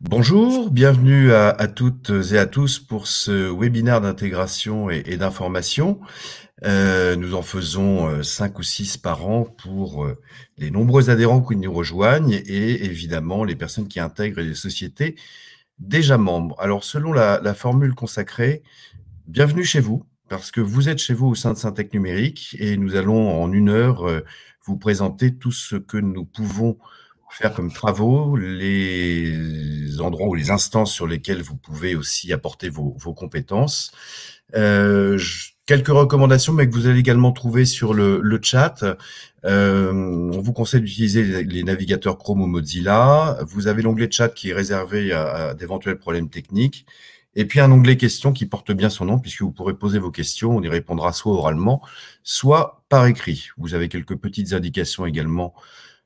Bonjour, bienvenue à toutes et à tous pour ce webinaire d'intégration et d'information. Nous en faisons 5 ou 6 par an pour les nombreux adhérents qui nous rejoignent et évidemment les personnes qui intègrent les sociétés déjà membres. Alors selon la formule consacrée, bienvenue chez vous, parce que vous êtes chez vous au sein de Syntec Numérique et nous allons en 1 heure vous présenter tout ce que nous pouvons faire comme travaux, les endroits ou les instances sur lesquels vous pouvez aussi apporter vos compétences. Quelques recommandations, mais que vous allez également trouver sur le chat. On vous conseille d'utiliser les navigateurs Chrome ou Mozilla. Vous avez l'onglet chat qui est réservé à d'éventuels problèmes techniques. Et puis un onglet questions qui porte bien son nom, puisque vous pourrez poser vos questions, on y répondra soit oralement, soit par écrit. Vous avez quelques petites indications également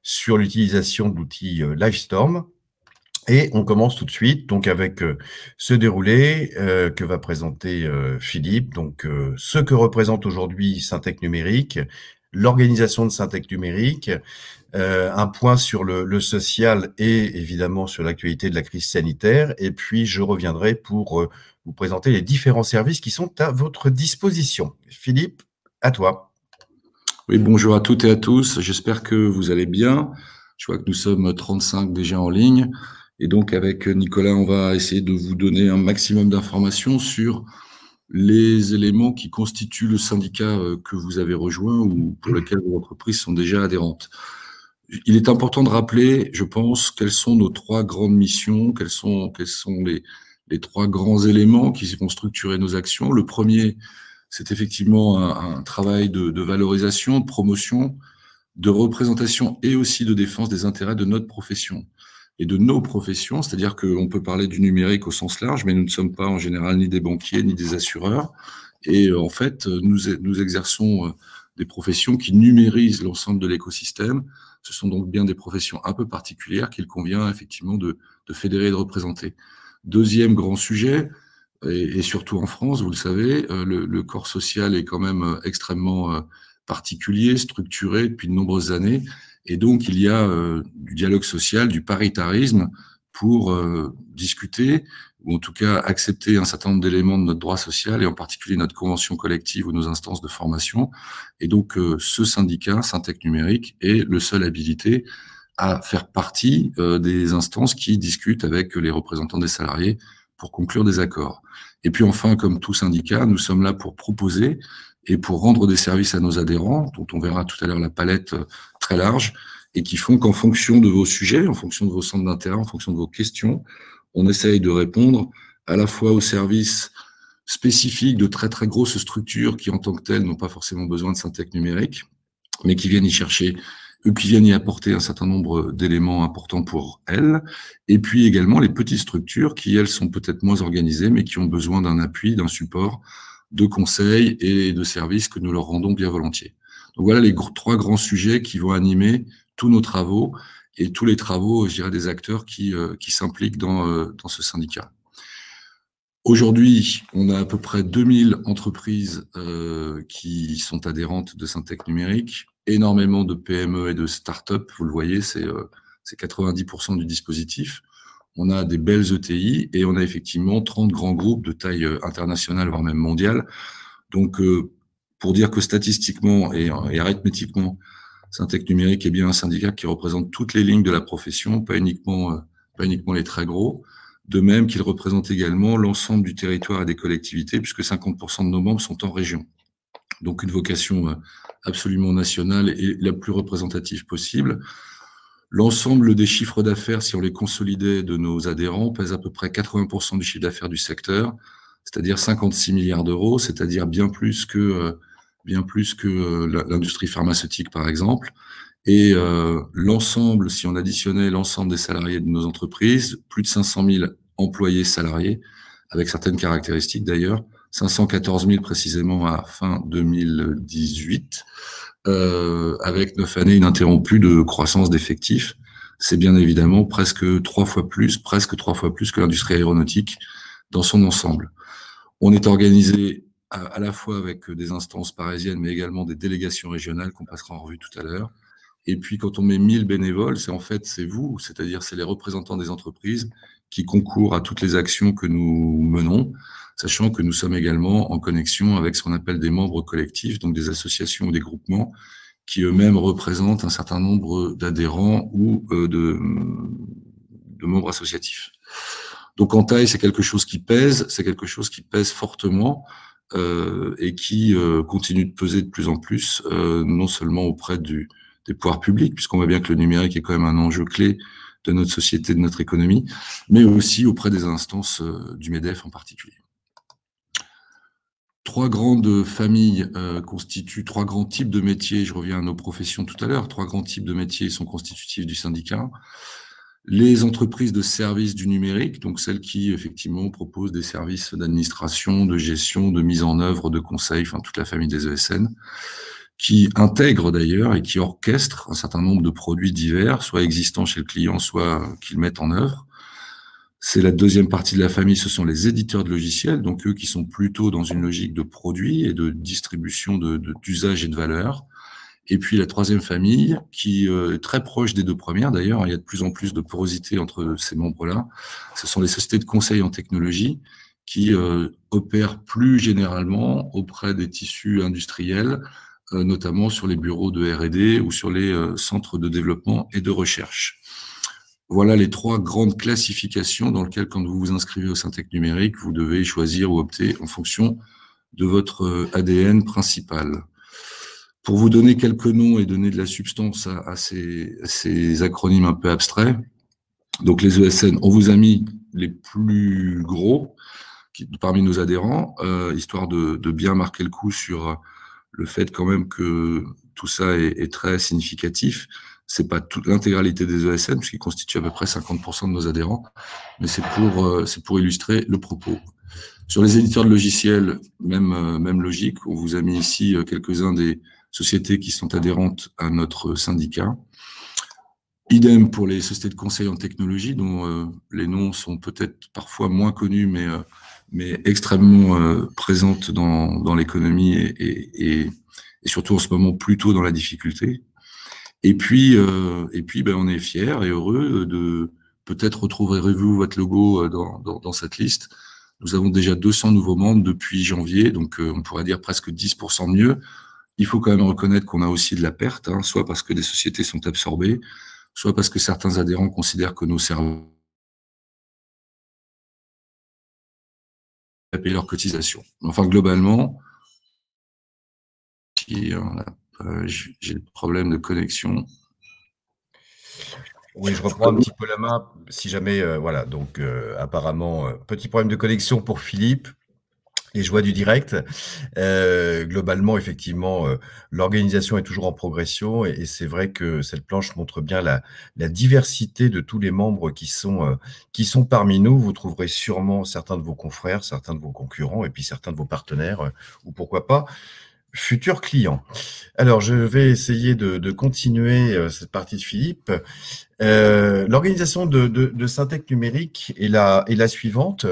sur l'utilisation de l'outil Livestorm. Et on commence tout de suite donc avec ce déroulé que va présenter Philippe. Donc ce que représente aujourd'hui Syntec Numérique, l'organisation de Syntec Numérique, un point sur le social et évidemment sur l'actualité de la crise sanitaire. Et puis je reviendrai pour vous présenter les différents services qui sont à votre disposition. Philippe, à toi. Oui, bonjour à toutes et à tous. J'espère que vous allez bien. Je vois que nous sommes 35 déjà en ligne. Et donc, avec Nicolas, on va essayer de vous donner un maximum d'informations sur les éléments qui constituent le syndicat que vous avez rejoint ou pour lequel vos entreprises sont déjà adhérentes. Il est important de rappeler, je pense, quelles sont nos 3 grandes missions, quels sont les 3 grands éléments qui vont structurer nos actions. Le premier, c'est effectivement un travail de valorisation, de promotion, de représentation et aussi de défense des intérêts de notre profession et de nos professions, c'est-à-dire qu'on peut parler du numérique au sens large, mais nous ne sommes pas en général ni des banquiers ni des assureurs. Et en fait, nous exerçons des professions qui numérisent l'ensemble de l'écosystème. Ce sont donc bien des professions un peu particulières qu'il convient effectivement de fédérer et de représenter. Deuxième grand sujet, et surtout en France, vous le savez, le corps social est quand même extrêmement particulier, structuré depuis de nombreuses années. Et donc, il y a du dialogue social, du paritarisme pour discuter, ou en tout cas accepter un certain nombre d'éléments de notre droit social, et en particulier notre convention collective ou nos instances de formation. Et donc, ce syndicat, Syntec Numérique, est le seul habilité à faire partie des instances qui discutent avec les représentants des salariés pour conclure des accords. Et puis enfin, comme tout syndicat, nous sommes là pour proposer et pour rendre des services à nos adhérents, dont on verra tout à l'heure la palette très large, et qui font qu'en fonction de vos sujets, en fonction de vos centres d'intérêt, en fonction de vos questions, on essaye de répondre à la fois aux services spécifiques de très très grosses structures qui en tant que telles n'ont pas forcément besoin de Syntec Numérique, mais qui viennent y chercher eux qui viennent y apporter un certain nombre d'éléments importants pour elles, et puis également les petites structures qui, elles, sont peut-être moins organisées, mais qui ont besoin d'un appui, d'un support, de conseils et de services que nous leur rendons bien volontiers. Donc voilà les 3 grands sujets qui vont animer tous nos travaux et tous les travaux, je dirais, des acteurs qui s'impliquent dans ce syndicat. Aujourd'hui, on a à peu près 2000 entreprises qui sont adhérentes de Syntec Numérique, énormément de PME et de start-up, vous le voyez, c'est 90% du dispositif. On a des belles ETI et on a effectivement 30 grands groupes de taille internationale, voire même mondiale. Donc, pour dire que statistiquement et arithmétiquement, Syntec Numérique est bien un syndicat qui représente toutes les lignes de la profession, pas uniquement les très gros. De même qu'il représente également l'ensemble du territoire et des collectivités, puisque 50% de nos membres sont en région. Donc une vocation absolument nationale et la plus représentative possible. L'ensemble des chiffres d'affaires, si on les consolidait de nos adhérents, pèse à peu près 80% du chiffre d'affaires du secteur, c'est-à-dire 56 milliards d'euros, c'est-à-dire bien plus que l'industrie pharmaceutique, par exemple. Et l'ensemble, si on additionnait l'ensemble des salariés de nos entreprises, plus de 500 000 employés salariés, avec certaines caractéristiques d'ailleurs, 514 000 précisément à fin 2018, avec 9 années ininterrompues de croissance d'effectifs. C'est bien évidemment presque 3 fois plus que l'industrie aéronautique dans son ensemble. On est organisé à la fois avec des instances parisiennes, mais également des délégations régionales qu'on passera en revue tout à l'heure. Et puis, quand on met 1000 bénévoles, c'est vous, c'est-à-dire c'est les représentants des entreprises qui concourent à toutes les actions que nous menons, sachant que nous sommes également en connexion avec ce qu'on appelle des membres collectifs, donc des associations ou des groupements qui eux-mêmes représentent un certain nombre d'adhérents ou de membres associatifs. Donc en taille, c'est quelque chose qui pèse, fortement et qui continue de peser de plus en plus, non seulement auprès des pouvoirs publics, puisqu'on voit bien que le numérique est quand même un enjeu clé de notre société, de notre économie, mais aussi auprès des instances du MEDEF en particulier. Trois grandes familles constituent trois grands types de métiers. Je reviens à nos professions tout à l'heure. Trois grands types de métiers sont constitutifs du syndicat. Les entreprises de services du numérique, donc celles qui effectivement proposent des services d'administration, de gestion, de mise en œuvre, de conseil, enfin toute la famille des ESN, qui intègrent d'ailleurs et qui orchestrent un certain nombre de produits divers, soit existants chez le client, soit qu'ils mettent en œuvre. C'est la deuxième partie de la famille, ce sont les éditeurs de logiciels, donc eux qui sont plutôt dans une logique de produits et de distribution d'usage et de valeur. Et puis la troisième famille, qui est très proche des deux premières d'ailleurs, il y a de plus en plus de porosité entre ces membres-là, ce sont les sociétés de conseil en technologie qui opèrent plus généralement auprès des tissus industriels, notamment sur les bureaux de R&D ou sur les centres de développement et de recherche. Voilà les trois grandes classifications dans lesquelles, quand vous vous inscrivez au Syntec numérique, vous devez choisir ou opter en fonction de votre ADN principal. Pour vous donner quelques noms et donner de la substance à ces acronymes un peu abstraits, donc les ESN, on vous a mis les plus gros parmi nos adhérents, histoire de bien marquer le coup sur le fait quand même que tout ça est très significatif. C'est pas toute l'intégralité des ESN, puisqu'ils constituent à peu près 50% de nos adhérents, mais c'est pour illustrer le propos. Sur les éditeurs de logiciels, même logique, on vous a mis ici quelques-uns des sociétés qui sont adhérentes à notre syndicat. Idem pour les sociétés de conseil en technologie, dont les noms sont peut-être parfois moins connus, mais extrêmement présentes dans l'économie et surtout en ce moment plutôt dans la difficulté. Et puis on est fiers et heureux de peut-être retrouverez-vous votre logo dans cette liste. Nous avons déjà 200 nouveaux membres depuis janvier, donc on pourrait dire presque 10% mieux. Il faut quand même reconnaître qu'on a aussi de la perte, soit parce que des sociétés sont absorbées, soit parce que certains adhérents considèrent que nos services payer leurs cotisations. Enfin, globalement, j'ai le problème de connexion. Oui, je reprends un petit peu la main, si jamais, voilà, donc apparemment, petit problème de connexion pour Philippe. Les joies du direct. Globalement, effectivement, l'organisation est toujours en progression et c'est vrai que cette planche montre bien la diversité de tous les membres qui sont parmi nous. Vous trouverez sûrement certains de vos confrères, certains de vos concurrents et puis certains de vos partenaires ou pourquoi pas futurs clients. Alors, je vais essayer de continuer cette partie de Philippe. L'organisation de Syntec numérique est la suivante.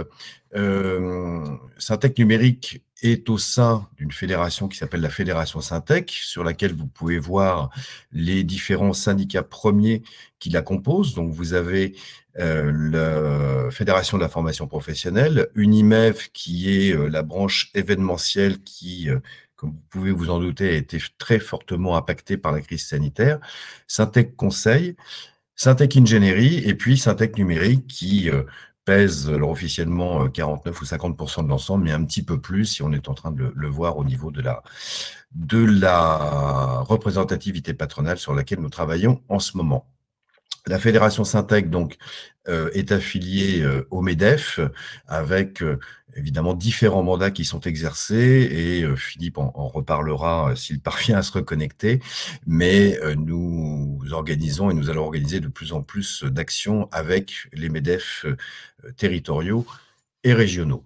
Syntec numérique est au sein d'une fédération qui s'appelle la Fédération Syntec, sur laquelle vous pouvez voir les différents syndicats premiers qui la composent. Donc, vous avez la Fédération de la formation professionnelle, Unimef, qui est la branche événementielle qui, comme vous pouvez vous en douter, a été très fortement impactée par la crise sanitaire, Syntec Conseil, Syntec Ingénierie et puis Syntec Numérique qui pèse alors officiellement 49 ou 50% de l'ensemble, mais un petit peu plus si on est en train de le voir au niveau de la représentativité patronale sur laquelle nous travaillons en ce moment. La Fédération Syntec donc est affiliée au MEDEF avec évidemment différents mandats qui sont exercés et Philippe en reparlera s'il parvient à se reconnecter, mais nous organisons et nous allons organiser de plus en plus d'actions avec les MEDEF territoriaux et régionaux.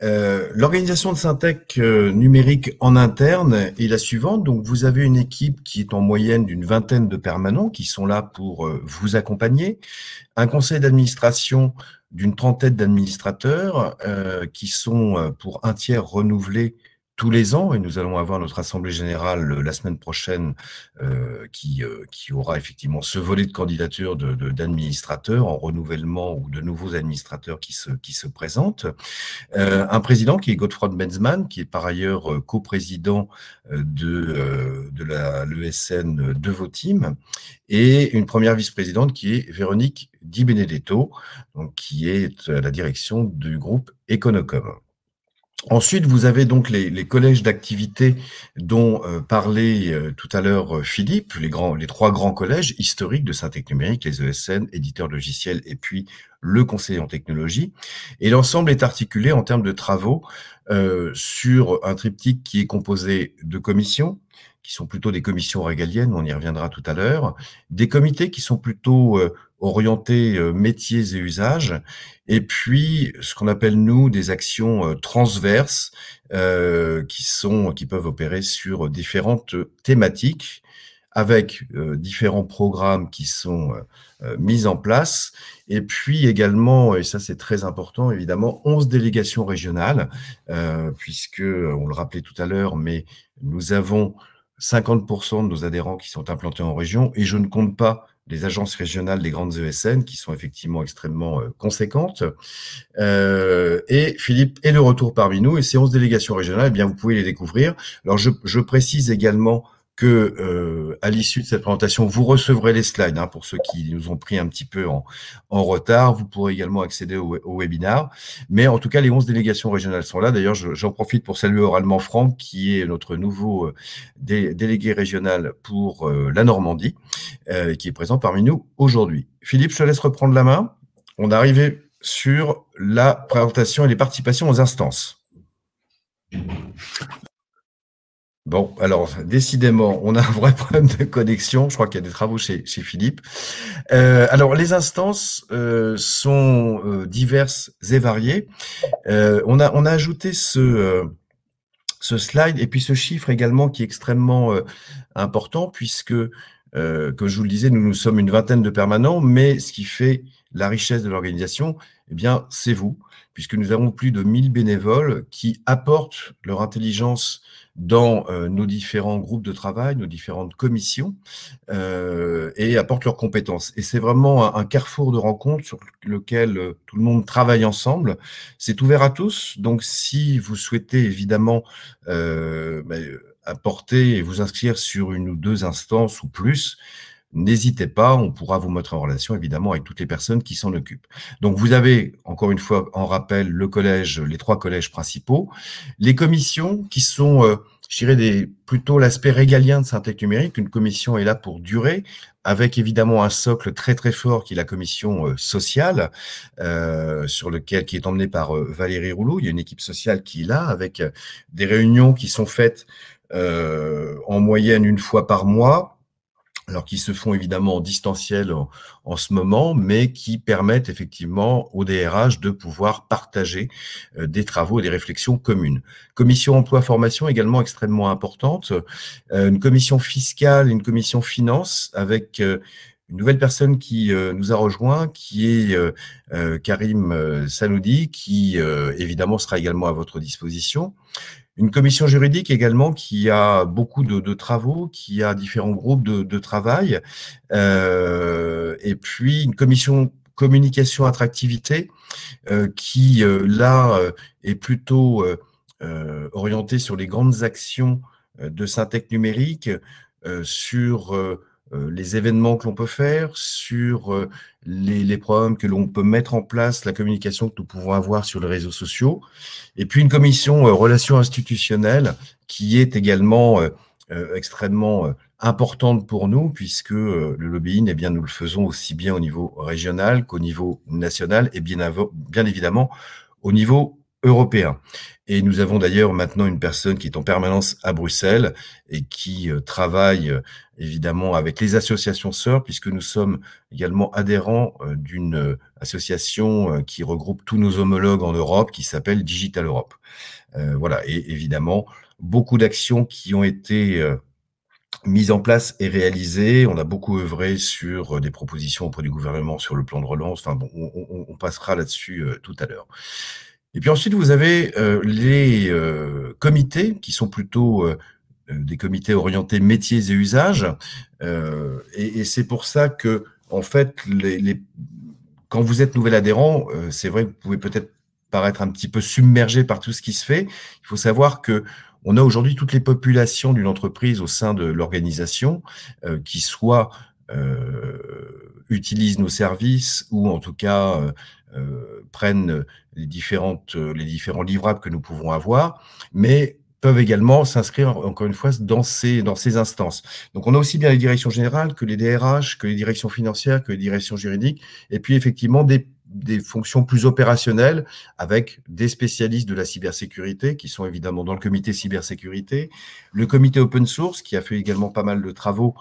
L'organisation de Syntec numérique en interne est la suivante. Donc, vous avez une équipe qui est en moyenne d'une vingtaine de permanents qui sont là pour vous accompagner. Un conseil d'administration d'une trentaine d'administrateurs qui sont pour un tiers renouvelés tous les ans, et nous allons avoir notre assemblée générale la semaine prochaine qui aura effectivement ce volet de candidature d'administrateurs en renouvellement ou de nouveaux administrateurs qui se présentent. Un président qui est Godefroy Benzmann, qui est par ailleurs coprésident de l'ESN de Votim, et une première vice-présidente qui est Véronique Di Benedetto, donc, qui est à la direction du groupe Econocom. Ensuite, vous avez donc les collèges d'activité dont parlait tout à l'heure Philippe, les trois grands collèges historiques de Syntec Numérique, les ESN, éditeurs de logiciels, et puis le conseil en technologie. Et l'ensemble est articulé en termes de travaux sur un triptyque qui est composé de commissions, qui sont plutôt des commissions régaliennes, on y reviendra tout à l'heure, des comités qui sont plutôt orientés métiers et usages, et puis ce qu'on appelle nous des actions transverses qui peuvent opérer sur différentes thématiques, avec différents programmes qui sont mis en place, et puis également, et ça c'est très important évidemment, 11 délégations régionales, puisque, on le rappelait tout à l'heure, mais nous avons 50% de nos adhérents qui sont implantés en région, et je ne compte pas les agences régionales des grandes ESN, qui sont effectivement extrêmement conséquentes. Et Philippe est de retour parmi nous, et ces 11 délégations régionales, eh bien, vous pouvez les découvrir. Alors, je précise également que à l'issue de cette présentation, vous recevrez les slides, hein, pour ceux qui nous ont pris un petit peu en retard. Vous pourrez également accéder au webinar. Mais en tout cas, les 11 délégations régionales sont là. D'ailleurs, j'en profite pour saluer oralement Franck, qui est notre nouveau délégué régional pour la Normandie, qui est présent parmi nous aujourd'hui. Philippe, je te laisse reprendre la main. On est arrivé sur la présentation et les participations aux instances. Bon, alors, décidément, on a un vrai problème de connexion. Je crois qu'il y a des travaux chez Philippe. Alors, les instances sont diverses et variées. On a ajouté ce slide et puis ce chiffre également qui est extrêmement important, puisque, comme je vous le disais, nous sommes une vingtaine de permanents, mais ce qui fait la richesse de l'organisation, eh bien, c'est vous, puisque nous avons plus de 1000 bénévoles qui apportent leur intelligence dans nos différents groupes de travail, nos différentes commissions, et apportent leurs compétences. Et c'est vraiment un carrefour de rencontres sur lequel tout le monde travaille ensemble. C'est ouvert à tous, donc si vous souhaitez évidemment apporter et vous inscrire sur une ou deux instances ou plus, n'hésitez pas, on pourra vous mettre en relation évidemment avec toutes les personnes qui s'en occupent. Donc vous avez, encore une fois, en rappel, le collège, les trois collèges principaux, les commissions qui sont, je dirais, plutôt l'aspect régalien de Syntec Numérique. Une commission est là pour durer, avec évidemment un socle très très fort qui est la commission sociale, qui est emmenée par Valérie Rouleau. Il y a une équipe sociale qui est là, avec des réunions qui sont faites en moyenne une fois par mois, alors qui se font évidemment en distanciel en ce moment, mais qui permettent effectivement au DRH de pouvoir partager des travaux et des réflexions communes. Commission emploi-formation également extrêmement importante, une commission fiscale, une commission finance avec une nouvelle personne qui nous a rejoint, qui est Karim Sanoudi, qui évidemment sera également à votre disposition. Une commission juridique également qui a beaucoup de travaux, qui a différents groupes de travail, et puis une commission communication attractivité qui là est plutôt orientée sur les grandes actions de Syntec Numérique, sur les événements que l'on peut faire, sur les programmes que l'on peut mettre en place, la communication que nous pouvons avoir sur les réseaux sociaux, et puis une commission relations institutionnelles qui est également extrêmement importante pour nous, puisque le lobbying, eh bien, nous le faisons aussi bien au niveau régional qu'au niveau national, et bien évidemment au niveau européen. Et nous avons d'ailleurs maintenant une personne qui est en permanence à Bruxelles et qui travaille évidemment avec les associations sœurs, puisque nous sommes également adhérents d'une association qui regroupe tous nos homologues en Europe, qui s'appelle Digital Europe. Voilà, et évidemment, beaucoup d'actions qui ont été mises en place et réalisées. On a beaucoup œuvré sur des propositions auprès du gouvernement sur le plan de relance. Enfin bon, on passera là-dessus tout à l'heure. Et puis ensuite, vous avez les comités qui sont plutôt des comités orientés métiers et usages. Et c'est pour ça que, en fait, quand vous êtes nouvel adhérent, c'est vrai que vous pouvez peut-être paraître un petit peu submergé par tout ce qui se fait. Il faut savoir que on a aujourd'hui toutes les populations d'une entreprise au sein de l'organisation qui soit utilisent nos services ou en tout cas prennent les différents livrables que nous pouvons avoir, mais peuvent également s'inscrire, encore une fois, dans ces instances. Donc, on a aussi bien les directions générales que les DRH, que les directions financières, que les directions juridiques, et puis effectivement des fonctions plus opérationnelles avec des spécialistes de la cybersécurité qui sont évidemment dans le comité cybersécurité, le comité open source qui a fait également pas mal de travaux,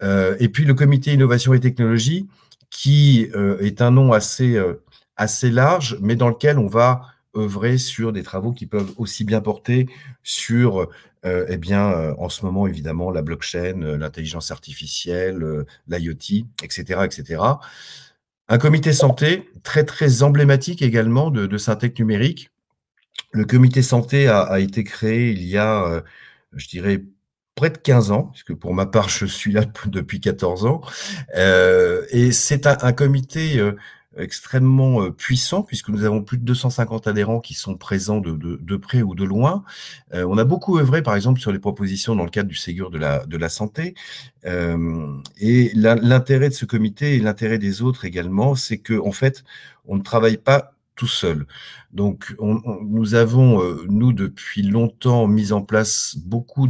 et puis le comité innovation et technologie qui est un nom assez large, mais dans lequel on va œuvrer sur des travaux qui peuvent aussi bien porter sur, en ce moment, évidemment, la blockchain, l'intelligence artificielle, l'IoT, etc., etc. Un comité santé très, très emblématique également de Syntec Numérique. Le comité santé a été créé il y a, je dirais, près de 15 ans, puisque pour ma part, je suis là depuis 14 ans. Et c'est un comité extrêmement puissant, puisque nous avons plus de 250 adhérents qui sont présents de près ou de loin. On a beaucoup œuvré, par exemple, sur les propositions dans le cadre du Ségur de la santé. Et l'intérêt de ce comité et l'intérêt des autres également, c'est que en fait, on ne travaille pas tout seul. Donc, nous avons, nous, depuis longtemps, mis en place beaucoup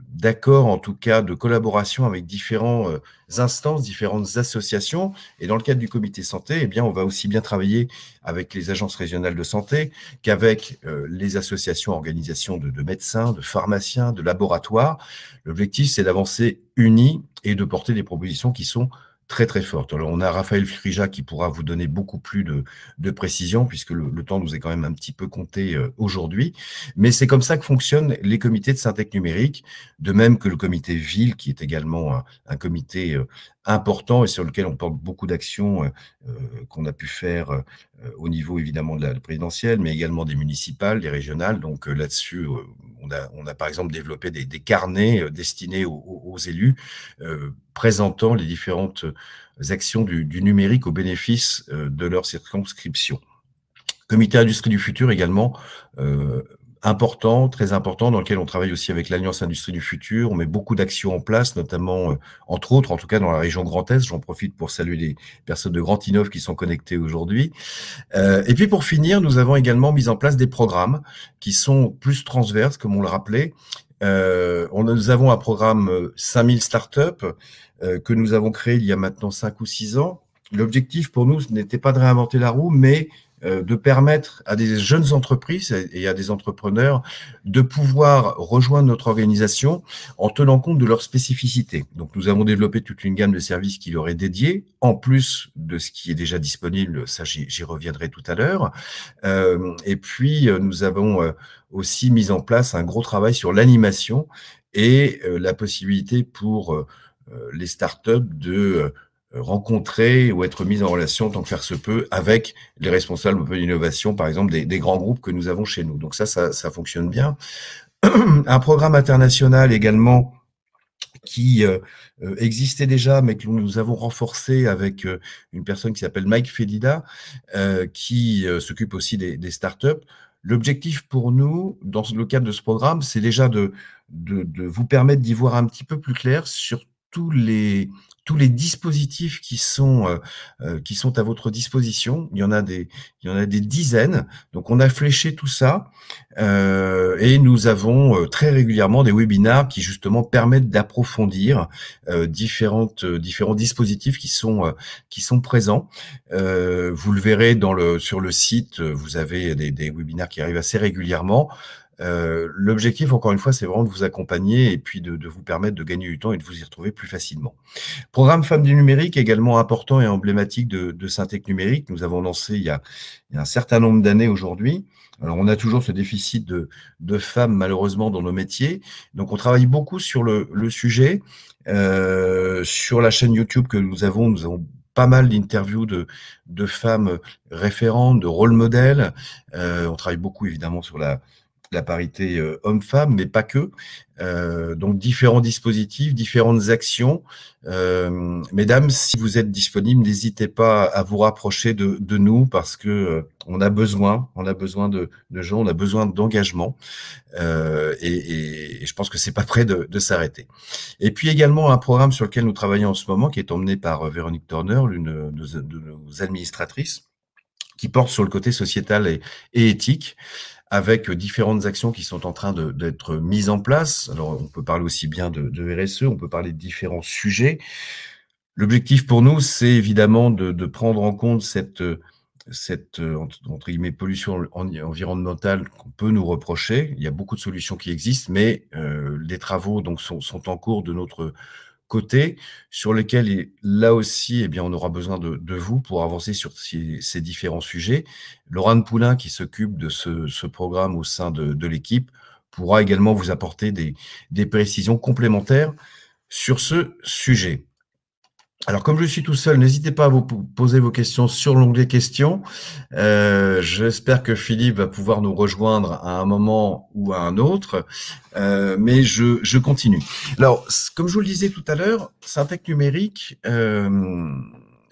d'accords, en tout cas de collaboration avec différentes instances, différentes associations. Et dans le cadre du comité santé, eh bien, on va aussi bien travailler avec les agences régionales de santé qu'avec les associations, organisations de médecins, de pharmaciens, de laboratoires. L'objectif, c'est d'avancer unis et de porter des propositions qui sont très très forte. Alors, on a Raphaël Frija qui pourra vous donner beaucoup plus de précision puisque le temps nous est quand même un petit peu compté aujourd'hui. Mais c'est comme ça que fonctionnent les comités de Syntec Numérique, de même que le comité ville qui est également un comité important et sur lequel on porte beaucoup d'actions qu'on a pu faire au niveau évidemment de la présidentielle, mais également des municipales, des régionales. Donc là-dessus, on a par exemple développé des carnets destinés aux élus présentant les différentes actions du numérique au bénéfice de leur circonscription. Comité Industrie du futur également, important, très important, dans lequel on travaille aussi avec l'Alliance Industrie du futur. On met beaucoup d'actions en place, notamment, entre autres, en tout cas dans la région Grand Est. J'en profite pour saluer les personnes de Grand Innov qui sont connectées aujourd'hui. Et puis pour finir, nous avons également mis en place des programmes qui sont plus transverses, comme on le rappelait. Nous avons un programme 5000 startups que nous avons créé il y a maintenant 5 ou 6 ans. L'objectif pour nous, ce n'était pas de réinventer la roue, mais de permettre à des jeunes entreprises et à des entrepreneurs de pouvoir rejoindre notre organisation en tenant compte de leurs spécificités. Donc, nous avons développé toute une gamme de services qui leur est dédiée, en plus de ce qui est déjà disponible, ça j'y reviendrai tout à l'heure. Et puis, nous avons aussi mis en place un gros travail sur l'animation et la possibilité pour les startups de rencontrer ou être mises en relation tant que faire se peut avec les responsables de l'innovation, par exemple des grands groupes que nous avons chez nous. Donc ça fonctionne bien. Un programme international également qui existait déjà, mais que nous avons renforcé avec une personne qui s'appelle Mike Fedida, qui s'occupe aussi des startups. L'objectif pour nous, dans le cadre de ce programme, c'est déjà de vous permettre d'y voir un petit peu plus clair sur tous les dispositifs qui sont à votre disposition. Il y en a des dizaines. Donc, on a fléché tout ça et nous avons très régulièrement des webinars qui justement permettent d'approfondir différents dispositifs qui sont présents. Vous le verrez sur le site. Vous avez des webinars qui arrivent assez régulièrement. L'objectif, encore une fois, c'est vraiment de vous accompagner et puis de vous permettre de gagner du temps et de vous y retrouver plus facilement. Programme Femmes du numérique, également important et emblématique de Syntec Numérique. Nous avons lancé il y a un certain nombre d'années aujourd'hui. Alors, on a toujours ce déficit de femmes, malheureusement, dans nos métiers. Donc, on travaille beaucoup sur le sujet. Sur la chaîne YouTube que nous avons pas mal d'interviews de femmes référentes, de rôle modèles. On travaille beaucoup évidemment sur la parité homme-femme, mais pas que. Donc différents dispositifs, différentes actions. Mesdames, si vous êtes disponibles, n'hésitez pas à vous rapprocher de nous parce que on a besoin de gens, on a besoin d'engagement. Et je pense que c'est pas prêt de s'arrêter. Et puis également un programme sur lequel nous travaillons en ce moment, qui est emmené par Véronique Turner, l'une de nos administratrices, qui porte sur le côté sociétal et éthique, avec différentes actions qui sont en train d'être mises en place. Alors, on peut parler aussi bien de RSE, on peut parler de différents sujets. L'objectif pour nous, c'est évidemment de prendre en compte cette entre guillemets pollution environnementale qu'on peut nous reprocher. Il y a beaucoup de solutions qui existent, mais les travaux donc sont en cours de notre côté, sur lesquels, là aussi, eh bien, on aura besoin de vous pour avancer sur ces différents sujets. Laurent Poulain, qui s'occupe de ce programme au sein de l'équipe, pourra également vous apporter des précisions complémentaires sur ce sujet. Alors, comme je suis tout seul, n'hésitez pas à vous poser vos questions sur l'onglet questions. J'espère que Philippe va pouvoir nous rejoindre à un moment ou à un autre, mais je continue. Alors, comme je vous le disais tout à l'heure, Syntec Numérique a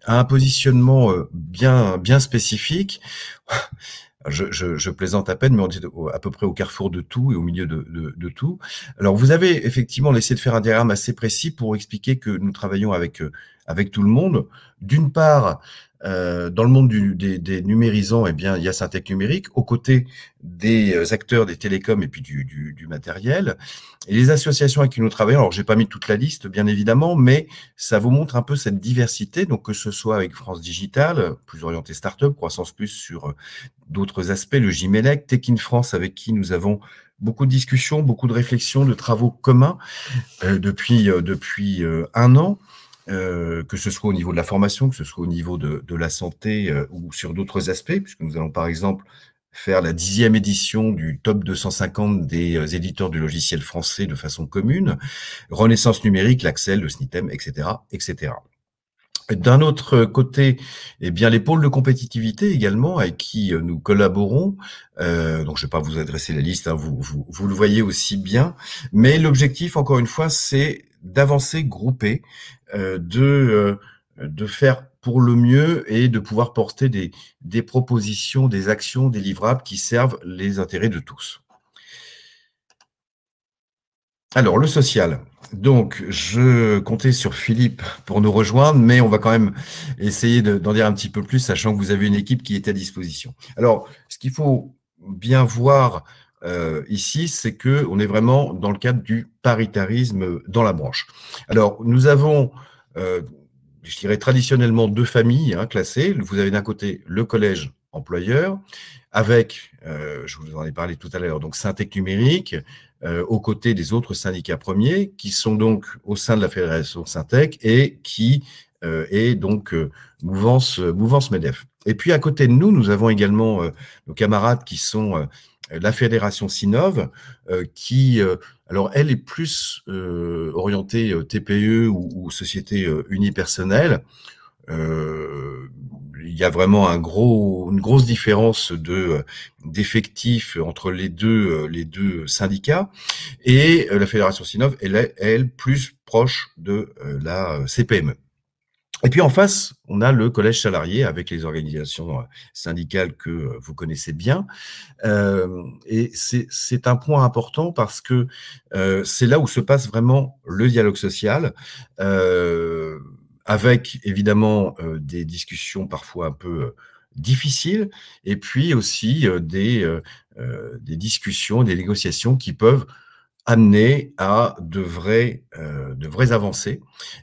un positionnement bien spécifique. Je plaisante à peine, mais on est à peu près au carrefour de tout et au milieu de tout. Alors, vous avez effectivement essayé de faire un diagramme assez précis pour expliquer que nous travaillons avec tout le monde. D'une part, dans le monde des numérisants, eh bien, il y a Syntec Numérique, aux côtés des acteurs des télécoms et puis du matériel. Et les associations avec qui nous travaillons, alors j'ai pas mis toute la liste, bien évidemment, mais ça vous montre un peu cette diversité, donc que ce soit avec France Digital, plus orienté start-up, Croissance Plus sur d'autres aspects, le Gmelec, Tech in France, avec qui nous avons beaucoup de discussions, beaucoup de réflexions, de travaux communs depuis un an. Que ce soit au niveau de la formation, que ce soit au niveau de la santé ou sur d'autres aspects, puisque nous allons par exemple faire la 10e édition du top 250 des éditeurs de logiciels français de façon commune, Renaissance numérique, l'Axel, le SNITEM, etc., etc. D'un autre côté, eh bien les pôles de compétitivité également avec qui nous collaborons. Donc je ne vais pas vous adresser la liste, hein, vous le voyez aussi bien. Mais l'objectif, encore une fois, c'est d'avancer groupé, de faire pour le mieux et de pouvoir porter des propositions, des actions, des livrables qui servent les intérêts de tous. Alors, le social. Donc, je comptais sur Philippe pour nous rejoindre, mais on va quand même essayer d'en dire un petit peu plus, sachant que vous avez une équipe qui est à disposition. Alors, ce qu'il faut bien voir ici, c'est que on est vraiment dans le cadre du paritarisme dans la branche. Alors, nous avons, je dirais traditionnellement, deux familles classées. Vous avez d'un côté le collège employeur, avec, je vous en ai parlé tout à l'heure, donc Syntec Numérique, aux côtés des autres syndicats premiers, qui sont donc au sein de la fédération Syntec et qui est donc Mouvance MEDEF. Et puis à côté de nous, nous avons également nos camarades qui sont la fédération Sinov, qui, alors elle est plus orientée TPE ou société unipersonnelle. Il y a vraiment une grosse différence d'effectifs entre les deux syndicats, et la fédération Sinov elle plus proche de la CPME. Et puis en face, on a le collège salarié avec les organisations syndicales que vous connaissez bien. Et c'est un point important parce que c'est là où se passe vraiment le dialogue social, avec évidemment des discussions parfois un peu difficiles, et puis aussi des discussions, des négociations qui peuvent amener à de vraies avancées.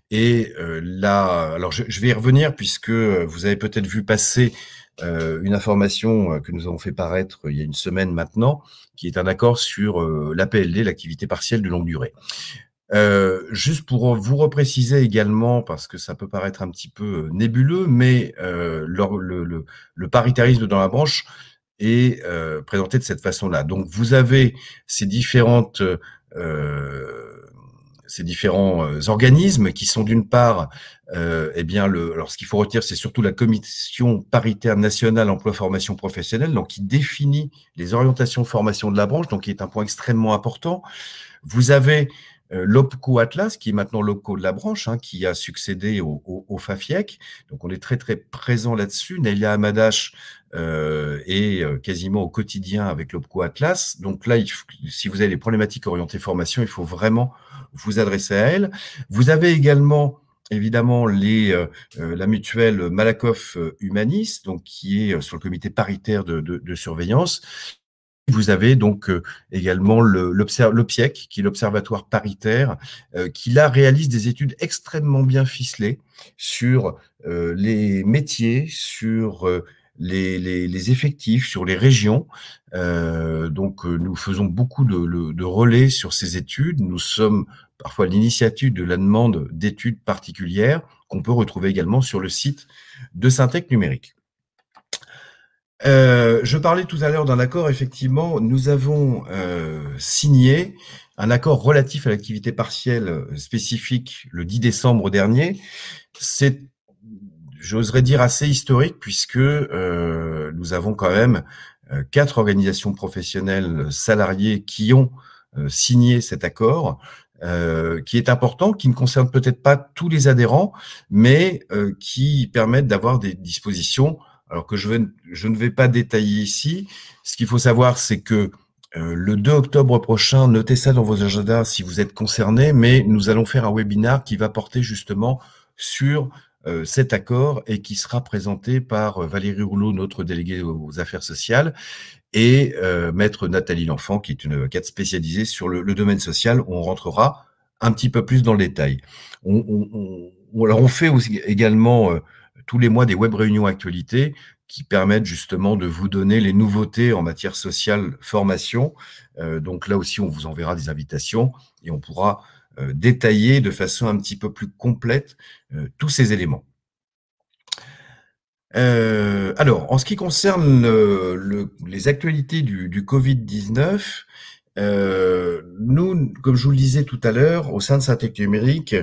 Et là, alors je vais y revenir puisque vous avez peut-être vu passer une information que nous avons fait paraître il y a une semaine maintenant, qui est un accord sur l'APLD, l'activité partielle de longue durée. Juste pour vous repréciser également, parce que ça peut paraître un petit peu nébuleux, mais le paritarisme dans la branche est présenté de cette façon-là. Donc, vous avez ces différentes ces différents organismes qui sont d'une part, eh bien, alors ce qu'il faut retenir, c'est surtout la Commission paritaire nationale emploi-formation professionnelle, donc qui définit les orientations de formation de la branche, donc qui est un point extrêmement important. Vous avez l'OPCO Atlas, qui est maintenant l'OPCO de la branche, hein, qui a succédé au FAFIEC. Donc, on est très, très présent là-dessus. Nelia Hamadash est quasiment au quotidien avec l'OPCO Atlas. Donc là, si vous avez les problématiques orientées formation, il faut vraiment vous adresser à elle. Vous avez également évidemment la mutuelle Malakoff Humanis, donc qui est sur le comité paritaire de surveillance. Vous avez donc également l'OPSIEC, qui est l'Observatoire paritaire, qui là réalise des études extrêmement bien ficelées sur les métiers, sur les effectifs, sur les régions. Donc nous faisons beaucoup de relais sur ces études. Nous sommes parfois à l'initiative de la demande d'études particulières qu'on peut retrouver également sur le site de Syntec Numérique. Je parlais tout à l'heure d'un accord. Effectivement, nous avons signé un accord relatif à l'activité partielle spécifique le 10 décembre dernier. C'est, j'oserais dire, assez historique puisque nous avons quand même 4 organisations professionnelles salariées qui ont signé cet accord. Qui est important, qui ne concerne peut-être pas tous les adhérents, mais qui permettent d'avoir des dispositions alors que je ne vais pas détailler ici. Ce qu'il faut savoir, c'est que le 2 octobre prochain, notez ça dans vos agendas si vous êtes concernés, mais nous allons faire un webinaire qui va porter justement sur cet accord et qui sera présenté par Valérie Rouleau, notre déléguée aux affaires sociales, et maître Nathalie L'Enfant, qui est une avocate spécialisée sur le domaine social. On rentrera un petit peu plus dans le détail. Alors on fait aussi, également tous les mois des web réunions actualités qui permettent justement de vous donner les nouveautés en matière sociale formation. Donc là aussi, on vous enverra des invitations et on pourra détailler de façon un petit peu plus complète tous ces éléments. Alors, en ce qui concerne les actualités du Covid-19, nous, comme je vous le disais tout à l'heure, au sein de Syntec Numérique,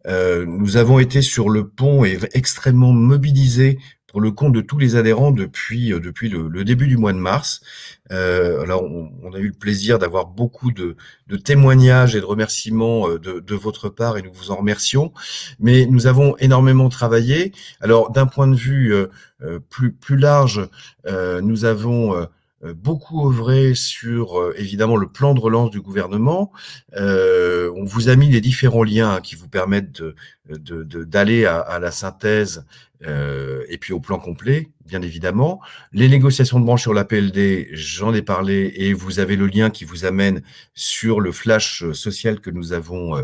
nous avons été sur le pont et extrêmement mobilisés pour le compte de tous les adhérents depuis le début du mois de mars. Alors, on a eu le plaisir d'avoir beaucoup de témoignages et de remerciements de votre part et nous vous en remercions. Mais nous avons énormément travaillé. Alors, d'un point de vue plus large, nous avons beaucoup œuvré sur évidemment le plan de relance du gouvernement. On vous a mis les différents liens qui vous permettent d'aller à la synthèse et puis au plan complet, bien évidemment. Les négociations de branche sur la PLD, j'en ai parlé, et vous avez le lien qui vous amène sur le flash social que nous avons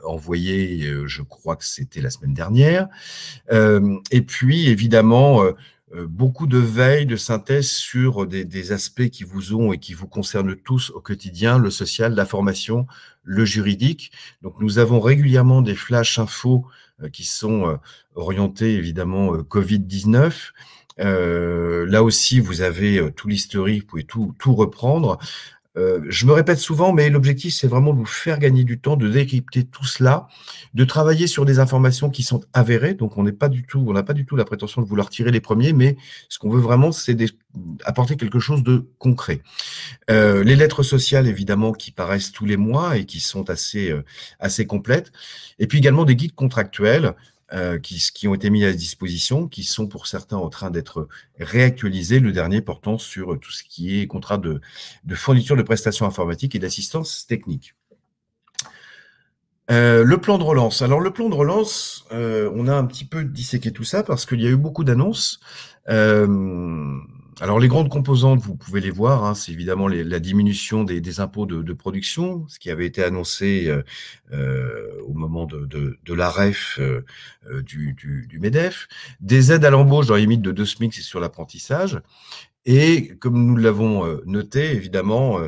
envoyé, je crois que c'était la semaine dernière. Et puis, évidemment, beaucoup de veille, de synthèse sur des aspects qui vous ont et qui vous concernent tous au quotidien, le social, la formation, le juridique. Donc, nous avons régulièrement des flash infos qui sont orientés, évidemment, Covid-19. Là aussi, vous avez tout l'historique, vous pouvez tout reprendre. Je me répète souvent, mais l'objectif, c'est vraiment de vous faire gagner du temps, de décrypter tout cela, de travailler sur des informations qui sont avérées. Donc, on n'a pas du tout la prétention de vouloir tirer les premiers, mais ce qu'on veut vraiment, c'est apporter quelque chose de concret. Les lettres sociales, évidemment, qui paraissent tous les mois et qui sont assez complètes. Et puis également des guides contractuels qui ont été mis à disposition, qui sont pour certains en train d'être réactualisés, le dernier portant sur tout ce qui est contrat de fourniture de prestations informatiques et d'assistance technique. Le plan de relance. Alors le plan de relance, on a un petit peu disséqué tout ça parce qu'il y a eu beaucoup d'annonces. Alors les grandes composantes, vous pouvez les voir, hein, c'est évidemment la diminution des impôts de production, ce qui avait été annoncé au moment de l'AREF du MEDEF, des aides à l'embauche dans les limites de 2 SMIC, c'est sur l'apprentissage, et comme nous l'avons noté, évidemment,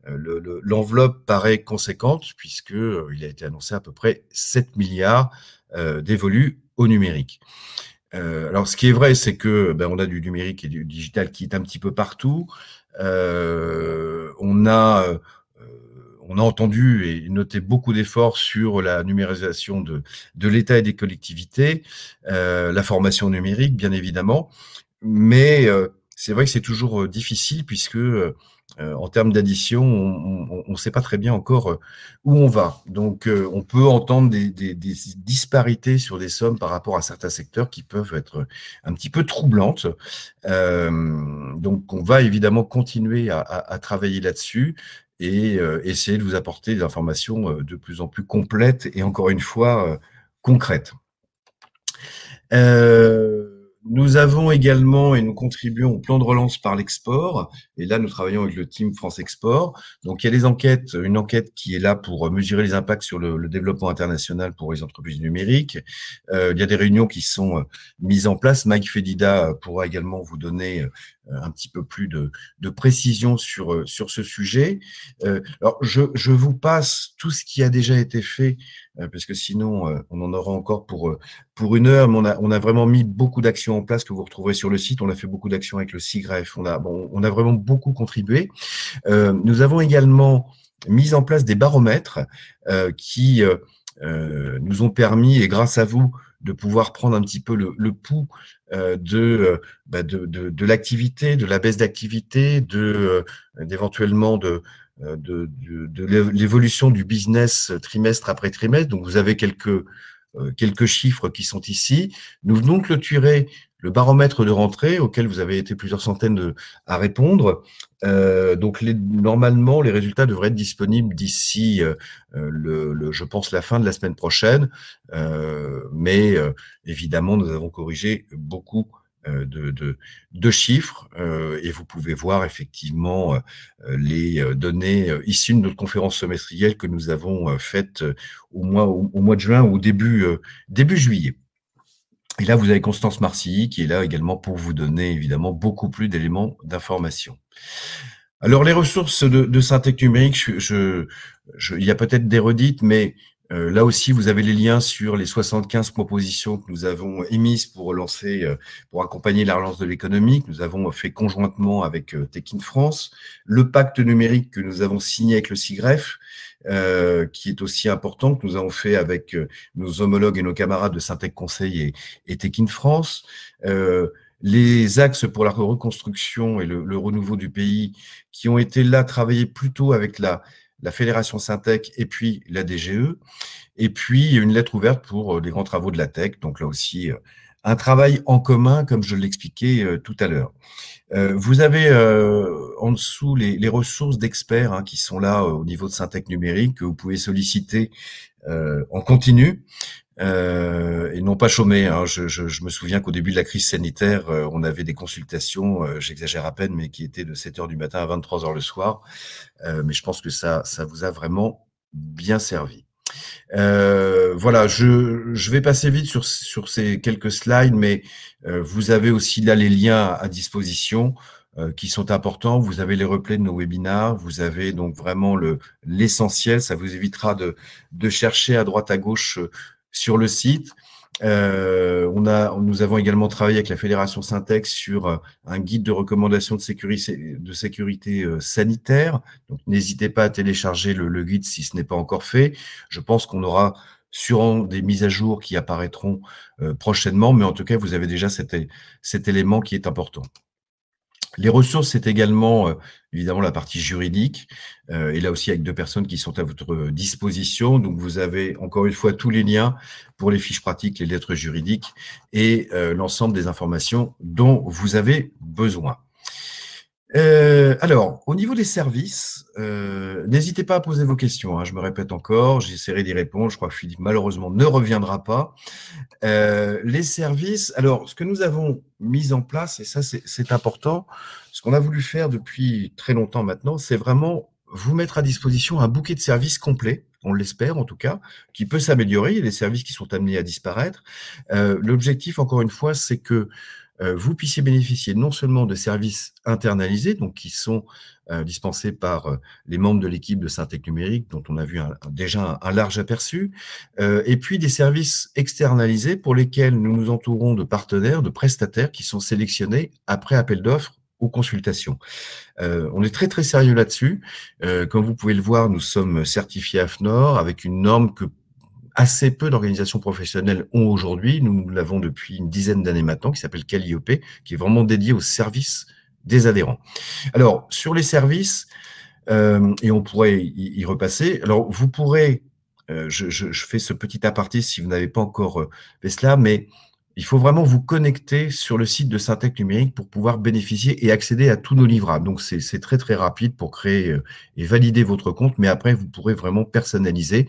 l'enveloppe paraît conséquente puisque il a été annoncé à peu près 7 milliards dévolus au numérique. Alors, ce qui est vrai, c'est que on a du numérique et du digital qui est un petit peu partout. On on a entendu et noté beaucoup d'efforts sur la numérisation de l'État et des collectivités, la formation numérique, bien évidemment. Mais c'est vrai que c'est toujours difficile puisque en termes d'addition, on ne sait pas très bien encore où on va. Donc, on peut entendre des disparités sur des sommes par rapport à certains secteurs qui peuvent être un petit peu troublantes. Donc, on va évidemment continuer à travailler là-dessus et essayer de vous apporter des informations de plus en plus complètes et encore une fois concrètes. Nous avons également et nous contribuons au plan de relance par l'export. Et là, nous travaillons avec le team France Export. Donc, il y a des enquêtes, une enquête qui est là pour mesurer les impacts sur le développement international pour les entreprises numériques. Il y a des réunions qui sont mises en place. Mike Fedida pourra également vous donner un petit peu plus de précision sur ce sujet. Alors, je vous passe tout ce qui a déjà été fait, parce que sinon, on en aura encore pour une heure, mais on a vraiment mis beaucoup d'actions en place que vous retrouverez sur le site. On a fait beaucoup d'actions avec le SIGREF. On a vraiment beaucoup contribué. Nous avons également mis en place des baromètres qui nous ont permis, et grâce à vous, de pouvoir prendre un petit peu le pouls de l'activité, de la baisse d'activité, d'éventuellement de l'évolution du business trimestre après trimestre. Donc, vous avez quelques chiffres qui sont ici. Nous venons de clôturer le baromètre de rentrée auquel vous avez été plusieurs centaines à répondre. Donc, normalement, les résultats devraient être disponibles d'ici, je pense, la fin de la semaine prochaine. Mais évidemment, nous avons corrigé beaucoup de chiffres et vous pouvez voir effectivement les données issues de notre conférence semestrielle que nous avons faite au mois de juin ou début juillet. Et là, vous avez Constance Marcilly qui est là également pour vous donner évidemment beaucoup plus d'éléments d'information. Alors, les ressources de Syntec Numérique, il y a peut-être des redites, mais là aussi, vous avez les liens sur les 75 propositions que nous avons émises pour pour accompagner la relance de l'économie, que nous avons fait conjointement avec Tech in France, le pacte numérique que nous avons signé avec le SIGREF, qui est aussi important, que nous avons fait avec nos homologues et nos camarades de Syntec Conseil et Tech in France, les axes pour la reconstruction et le renouveau du pays qui ont été là travaillés plutôt avec la Fédération Syntec et puis la DGE, et puis une lettre ouverte pour les grands travaux de la tech. Donc là aussi, un travail en commun, comme je l'expliquais tout à l'heure. Vous avez en dessous les ressources d'experts qui sont là au niveau de Syntec Numérique, que vous pouvez solliciter en continu. Et non pas chômer. Je me souviens qu'au début de la crise sanitaire, on avait des consultations, j'exagère à peine, mais qui étaient de 7 heures du matin à 23 heures le soir. Mais je pense que ça vous a vraiment bien servi. Voilà, je vais passer vite sur ces quelques slides, mais vous avez aussi là les liens à disposition qui sont importants. Vous avez les replays de nos webinars, vous avez donc vraiment l'essentiel. Ça vous évitera de chercher à droite à gauche sur le site. Nous avons également travaillé avec la Fédération Syntec sur un guide de recommandation de sécurité sanitaire. Donc, n'hésitez pas à télécharger le guide si ce n'est pas encore fait. Je pense qu'on aura sûrement des mises à jour qui apparaîtront prochainement, mais en tout cas, vous avez déjà cet élément qui est important. Les ressources, c'est également évidemment la partie juridique, et là aussi avec 2 personnes qui sont à votre disposition. Donc, vous avez encore une fois tous les liens pour les fiches pratiques, les lettres juridiques et l'ensemble des informations dont vous avez besoin. Alors, au niveau des services, n'hésitez pas à poser vos questions. Je me répète encore, j'essaierai d'y répondre. Je crois que Philippe, malheureusement, ne reviendra pas. Les services, alors, ce que nous avons mis en place, et ça, c'est important, ce qu'on a voulu faire depuis très longtemps maintenant, c'est vraiment vous mettre à disposition un bouquet de services complet, on l'espère en tout cas, qui peut s'améliorer. Il y a des services qui sont amenés à disparaître. L'objectif, encore une fois, c'est que vous puissiez bénéficier non seulement de services internalisés, donc qui sont dispensés par les membres de l'équipe de Syntec Numérique, dont on a vu déjà un large aperçu, et puis des services externalisés pour lesquels nous nous entourons de partenaires, de prestataires qui sont sélectionnés après appel d'offres aux consultations. On est très très sérieux là-dessus. Comme vous pouvez le voir, nous sommes certifiés AFNOR avec une norme que assez peu d'organisations professionnelles ont aujourd'hui. Nous l'avons depuis une dizaine d'années maintenant, qui s'appelle Calliope, qui est vraiment dédié au service des adhérents. Alors, sur les services, et on pourrait y repasser. Alors, vous pourrez, je fais ce petit aparté si vous n'avez pas encore fait cela, mais il faut vraiment vous connecter sur le site de Syntec Numérique pour pouvoir bénéficier et accéder à tous nos livrables. Donc, c'est très, très rapide pour créer et valider votre compte, mais après, vous pourrez vraiment personnaliser.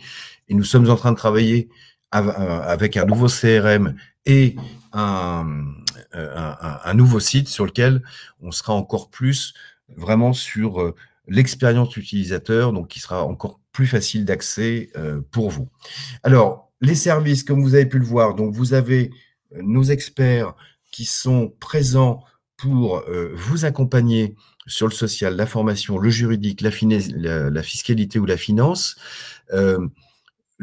Et nous sommes en train de travailler avec un nouveau CRM et un nouveau site sur lequel on sera encore plus vraiment sur l'expérience utilisateur, donc qui sera encore plus facile d'accès pour vous. Alors, les services, comme vous avez pu le voir, donc vous avez nos experts qui sont présents pour vous accompagner sur le social, la formation, le juridique, la fiscalité ou la finance.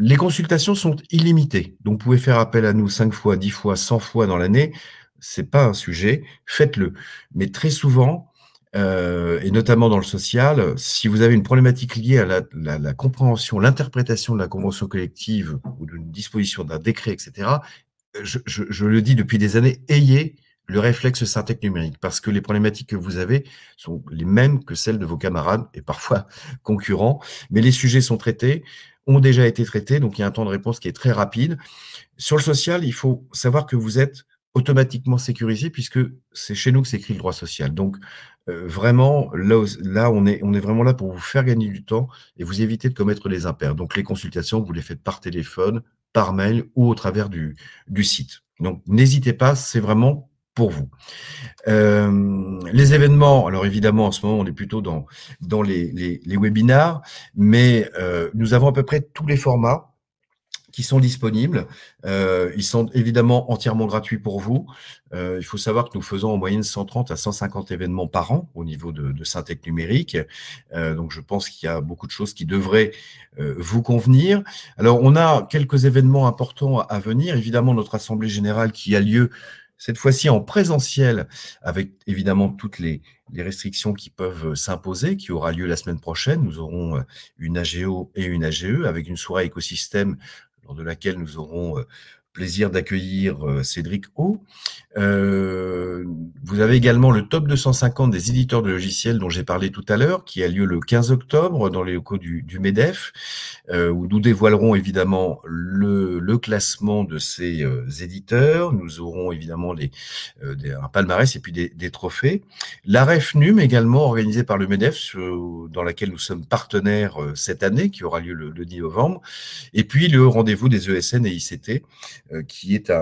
Les consultations sont illimitées, donc vous pouvez faire appel à nous 5 fois, 10 fois, 100 fois dans l'année. C'est pas un sujet, faites-le. Mais très souvent, et notamment dans le social, si vous avez une problématique liée à la compréhension, l'interprétation de la convention collective ou d'une disposition d'un décret, etc., je le dis depuis des années, ayez le réflexe Syntec Numérique, parce que les problématiques que vous avez sont les mêmes que celles de vos camarades et parfois concurrents, mais les sujets sont traités, ont déjà été traités, donc il y a un temps de réponse qui est très rapide. Sur le social, il faut savoir que vous êtes automatiquement sécurisé puisque c'est chez nous que s'écrit le droit social. Donc, vraiment, là on est vraiment là pour vous faire gagner du temps et vous éviter de commettre les impairs. Donc, les consultations, vous les faites par téléphone, par mail ou au travers du site. Donc, n'hésitez pas, c'est vraiment pour vous. Les événements, alors évidemment, en ce moment, on est plutôt dans les webinars, mais nous avons à peu près tous les formats qui sont disponibles. Ils sont évidemment entièrement gratuits pour vous. Il faut savoir que nous faisons en moyenne 130 à 150 événements par an au niveau de Syntec Numérique. Donc, je pense qu'il y a beaucoup de choses qui devraient vous convenir. Alors, on a quelques événements importants à venir. Évidemment, notre Assemblée générale qui a lieu cette fois-ci en présentiel, avec évidemment toutes les restrictions qui peuvent s'imposer, qui aura lieu la semaine prochaine. Nous aurons une AGO et une AGE avec une soirée écosystème lors de laquelle nous aurons plaisir d'accueillir Cédric O. Vous avez également le top 250 des éditeurs de logiciels dont j'ai parlé tout à l'heure, qui a lieu le 15 octobre dans les locaux du MEDEF, où nous dévoilerons évidemment le classement de ces éditeurs. Nous aurons évidemment un palmarès et puis des trophées. La REFNUM également, organisée par le MEDEF, dans laquelle nous sommes partenaires cette année, qui aura lieu le 10 novembre. Et puis le rendez-vous des ESN et ICT, qui est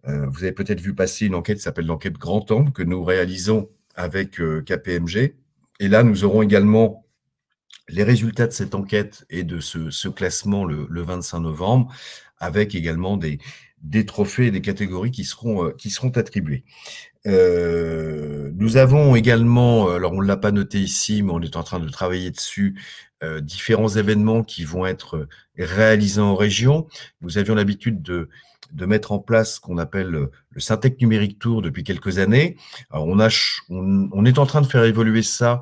vous avez peut-être vu passer une enquête qui s'appelle l'enquête Grand Angle que nous réalisons avec KPMG. Et là, nous aurons également les résultats de cette enquête et de ce classement le 25 novembre, avec également des trophées et des catégories qui seront attribués. Nous avons également, alors on ne l'a pas noté ici, mais on est en train de travailler dessus, différents événements qui vont être réalisés en région. Nous avions l'habitude de mettre en place ce qu'on appelle le Syntec Numérique Tour depuis quelques années. Alors on est en train de faire évoluer ça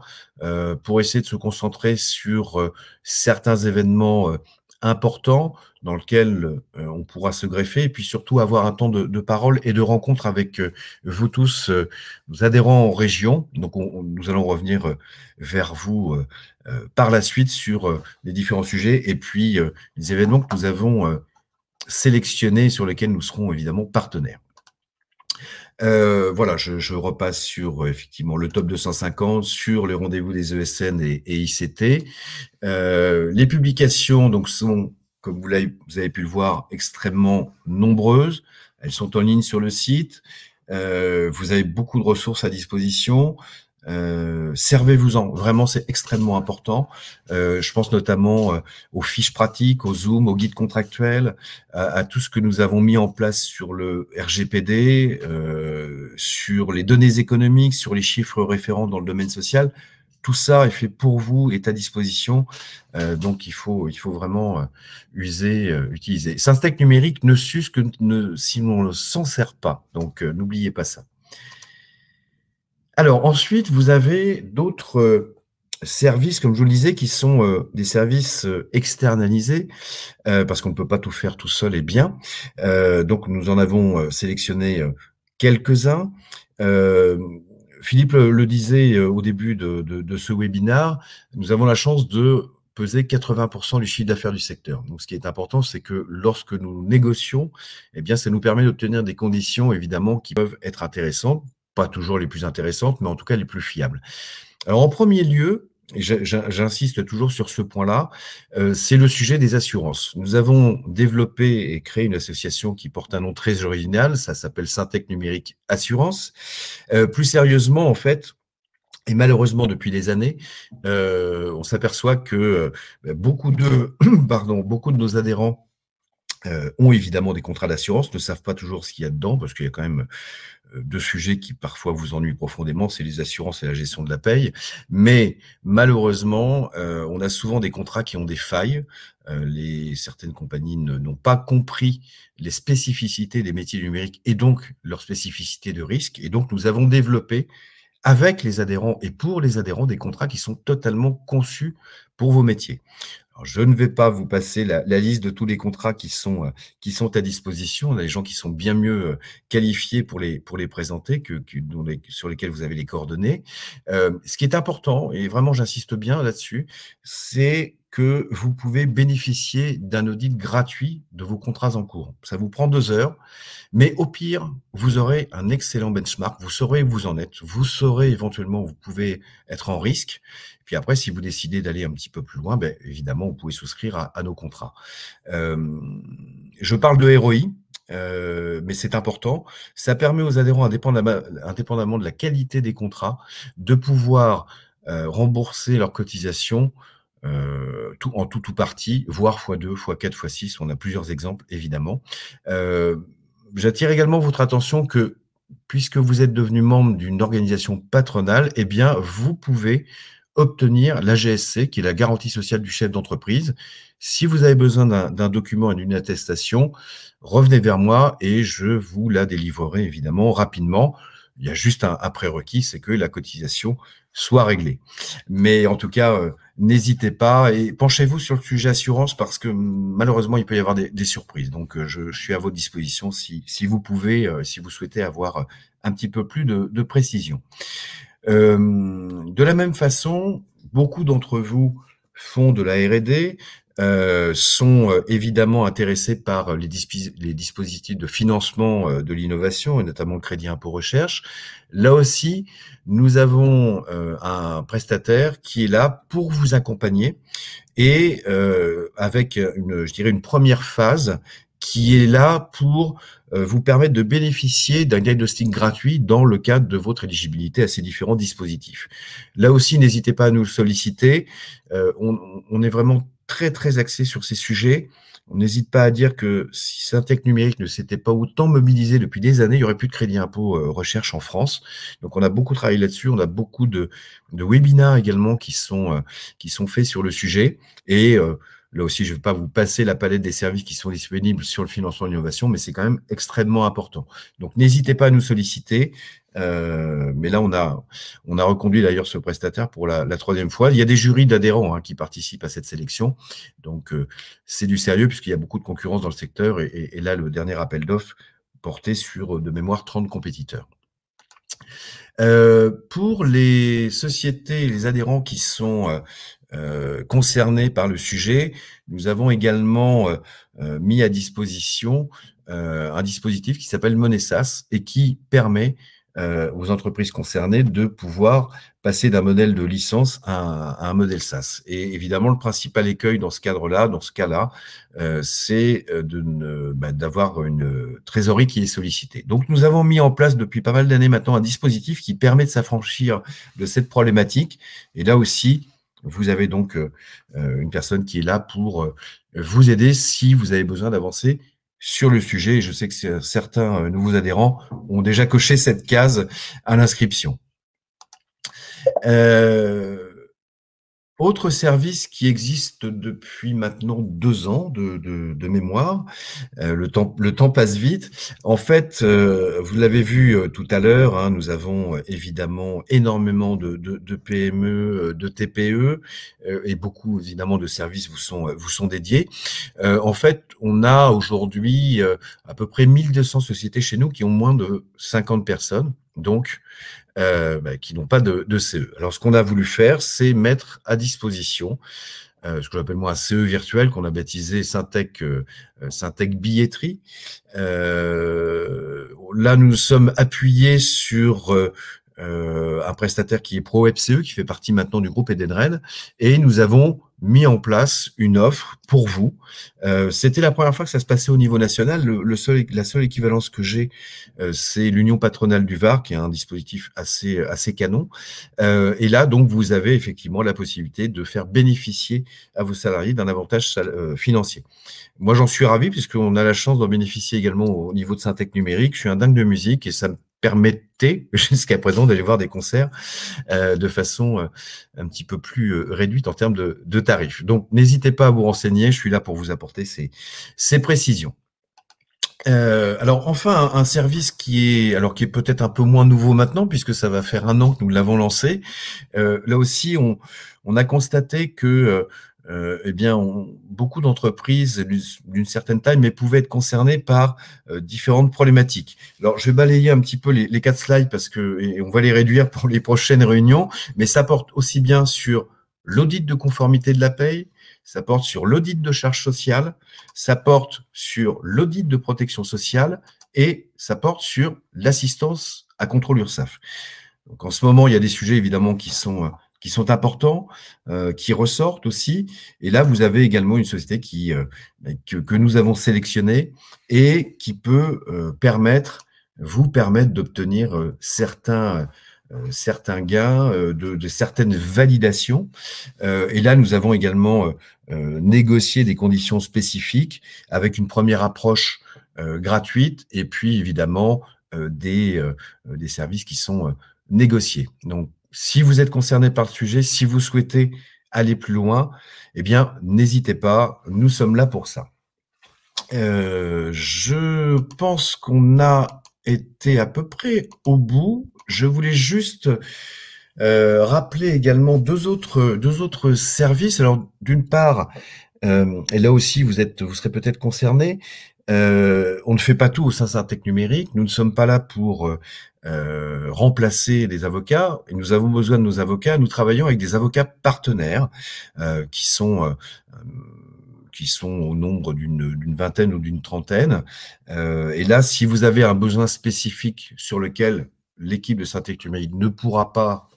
pour essayer de se concentrer sur certains événements importants dans lequel on pourra se greffer et puis surtout avoir un temps de parole et de rencontre avec vous tous, nos adhérents en région. Donc, nous allons revenir vers vous par la suite sur les différents sujets et puis les événements que nous avons sélectionnés sur lesquels nous serons évidemment partenaires. Voilà, je repasse sur effectivement le top 250, sur les rendez-vous des ESN et ICT. Les publications donc sont, comme vous avez pu le voir, extrêmement nombreuses. Elles sont en ligne sur le site. Vous avez beaucoup de ressources à disposition. Servez-vous-en. Vraiment, c'est extrêmement important. Je pense notamment aux fiches pratiques, aux Zoom, aux guides contractuels, à tout ce que nous avons mis en place sur le RGPD, sur les données économiques, sur les chiffres référents dans le domaine social. Tout ça est fait pour vous, est à disposition. Donc, il faut vraiment utiliser. Syntec Numérique ne s'use que si on ne s'en sert pas. Donc, n'oubliez pas ça. Alors ensuite, vous avez d'autres services, comme je vous le disais, qui sont des services externalisés, parce qu'on ne peut pas tout faire tout seul et bien. Donc nous en avons sélectionné quelques-uns. Euh, Philippe le disait au début de ce webinaire, nous avons la chance de peser 80% du chiffre d'affaires du secteur. Donc, ce qui est important, c'est que lorsque nous négocions, eh bien, ça nous permet d'obtenir des conditions, évidemment, qui peuvent être intéressantes, pas toujours les plus intéressantes, mais en tout cas les plus fiables. Alors, en premier lieu, et j'insiste toujours sur ce point-là, c'est le sujet des assurances. Nous avons développé et créé une association qui porte un nom très original, ça s'appelle Syntec Numérique Assurance. Plus sérieusement, en fait, et malheureusement, depuis des années, on s'aperçoit que beaucoup de, pardon, beaucoup de nos adhérents ont évidemment des contrats d'assurance, ne savent pas toujours ce qu'il y a dedans, parce qu'il y a quand même deux sujets qui parfois vous ennuient profondément, c'est les assurances et la gestion de la paye. Mais malheureusement, on a souvent des contrats qui ont des failles. Certaines compagnies n'ont pas compris les spécificités des métiers numériques et donc leurs spécificités de risque. Et donc, nous avons développé avec les adhérents et pour les adhérents des contrats qui sont totalement conçus pour vos métiers. Alors, je ne vais pas vous passer la liste de tous les contrats qui sont à disposition. On a des gens qui sont bien mieux qualifiés pour les présenter sur lesquels vous avez les coordonnées. Ce qui est important, et vraiment j'insiste bien là-dessus, c'est que vous pouvez bénéficier d'un audit gratuit de vos contrats en cours. Ça vous prend 2 heures, mais au pire, vous aurez un excellent benchmark, vous saurez où vous en êtes, vous saurez éventuellement où vous pouvez être en risque. Puis après, si vous décidez d'aller un petit peu plus loin, ben, évidemment, vous pouvez souscrire à nos contrats. Je parle de ROI, mais c'est important. Ça permet aux adhérents, indépendamment de la qualité des contrats, de pouvoir rembourser leurs cotisations en tout ou partie, voire x2, x4, x6. On a plusieurs exemples, évidemment. J'attire également votre attention que, puisque vous êtes devenu membre d'une organisation patronale, eh bien, vous pouvez obtenir la GSC, qui est la garantie sociale du chef d'entreprise. Si vous avez besoin d'un document et d'une attestation, revenez vers moi et je vous la délivrerai évidemment rapidement. Il y a juste un prérequis, c'est que la cotisation soit réglée. Mais en tout cas, n'hésitez pas et penchez-vous sur le sujet assurance parce que malheureusement, il peut y avoir des surprises. Donc, je suis à votre disposition si vous pouvez, si vous souhaitez avoir un petit peu plus de précision. De la même façon, beaucoup d'entre vous font de la R&D, sont évidemment intéressés par les dispositifs de financement de l'innovation et notamment le crédit impôt recherche. Là aussi, nous avons un prestataire qui est là pour vous accompagner et avec je dirais une première phase qui est là pour vous permettre de bénéficier d'un diagnostic gratuit dans le cadre de votre éligibilité à ces différents dispositifs. Là aussi, n'hésitez pas à nous solliciter. On est vraiment très, très axé sur ces sujets. On n'hésite pas à dire que si Syntec Numérique ne s'était pas autant mobilisé depuis des années, il n'y aurait plus de crédit impôt recherche en France. Donc, on a beaucoup travaillé là-dessus. On a beaucoup de webinaires également qui sont faits sur le sujet. Et là aussi, je ne vais pas vous passer la palette des services qui sont disponibles sur le financement de l'innovation, mais c'est quand même extrêmement important. Donc, n'hésitez pas à nous solliciter. Mais là, on a reconduit d'ailleurs ce prestataire pour la 3e fois. Il y a des jurys d'adhérents qui participent à cette sélection. Donc, c'est du sérieux puisqu'il y a beaucoup de concurrence dans le secteur. Et là, le dernier appel d'offres portait sur, de mémoire, 30 compétiteurs. Pour les sociétés et les adhérents qui sont concernés par le sujet, nous avons également mis à disposition un dispositif qui s'appelle Monesas et qui permet aux entreprises concernées de pouvoir passer d'un modèle de licence à un modèle SaaS. Et évidemment, le principal écueil dans ce cadre-là, dans ce cas-là, c'est d'avoir une trésorerie qui est sollicitée. Donc, nous avons mis en place depuis pas mal d'années maintenant un dispositif qui permet de s'affranchir de cette problématique. Et là aussi, vous avez donc une personne qui est là pour vous aider si vous avez besoin d'avancer sur le sujet. Je sais que certains nouveaux adhérents ont déjà coché cette case à l'inscription. Autre service qui existe depuis maintenant 2 ans de mémoire, le temps passe vite. En fait, vous l'avez vu tout à l'heure, hein, nous avons évidemment énormément de PME, de TPE, et beaucoup évidemment de services vous sont dédiés. En fait, on a aujourd'hui à peu près 1200 sociétés chez nous qui ont moins de 50 personnes. Donc, qui n'ont pas de CE. Alors, ce qu'on a voulu faire, c'est mettre à disposition ce que j'appelle moi un CE virtuel qu'on a baptisé Syntec Billetterie. Là, nous nous sommes appuyés sur un prestataire qui est ProWebCE, qui fait partie maintenant du groupe Edenred, et nous avons mis en place une offre pour vous. C'était la première fois que ça se passait au niveau national. La seule équivalence que j'ai, c'est l'Union patronale du Var, qui est un dispositif assez canon. Et là, donc, vous avez effectivement la possibilité de faire bénéficier à vos salariés d'un avantage financier. Moi, j'en suis ravi puisqu'on a la chance d'en bénéficier également au niveau de Syntec Numérique. Je suis un dingue de musique et ça me permettait jusqu'à présent d'aller voir des concerts de façon un petit peu plus réduite en termes de tarifs. Donc, n'hésitez pas à vous renseigner. Je suis là pour vous apporter ces précisions. Alors enfin un service qui est peut-être un peu moins nouveau maintenant puisque ça va faire 1 an que nous l'avons lancé. Là aussi on a constaté que eh bien beaucoup d'entreprises d'une certaine taille mais pouvaient être concernées par différentes problématiques. Alors je vais balayer un petit peu les 4 slides parce que et on va les réduire pour les prochaines réunions, mais ça porte aussi bien sur l'audit de conformité de la paye, ça porte sur l'audit de charges sociales, ça porte sur l'audit de protection sociale et ça porte sur l'assistance à contrôle URSSAF. Donc en ce moment, il y a des sujets évidemment qui sont importants, qui ressortent aussi. Et là, vous avez également une société que nous avons sélectionnée et qui peut vous permettre d'obtenir certains gains, de certaines validations. Et là, nous avons également négocié des conditions spécifiques avec une première approche gratuite et puis évidemment des services qui sont négociés. Donc, si vous êtes concerné par le sujet, si vous souhaitez aller plus loin, eh bien, n'hésitez pas, nous sommes là pour ça. Je pense qu'on a été à peu près au bout. Je voulais juste rappeler également deux autres services. Alors, d'une part, et là aussi, vous serez peut-être concerné. On ne fait pas tout au sein Syntec Numérique. Nous ne sommes pas là pour remplacer les avocats. Et nous avons besoin de nos avocats. Nous travaillons avec des avocats partenaires qui sont au nombre d'une vingtaine ou d'une trentaine. Et là, si vous avez un besoin spécifique sur lequel l'équipe de Syntec Numérique ne pourra pas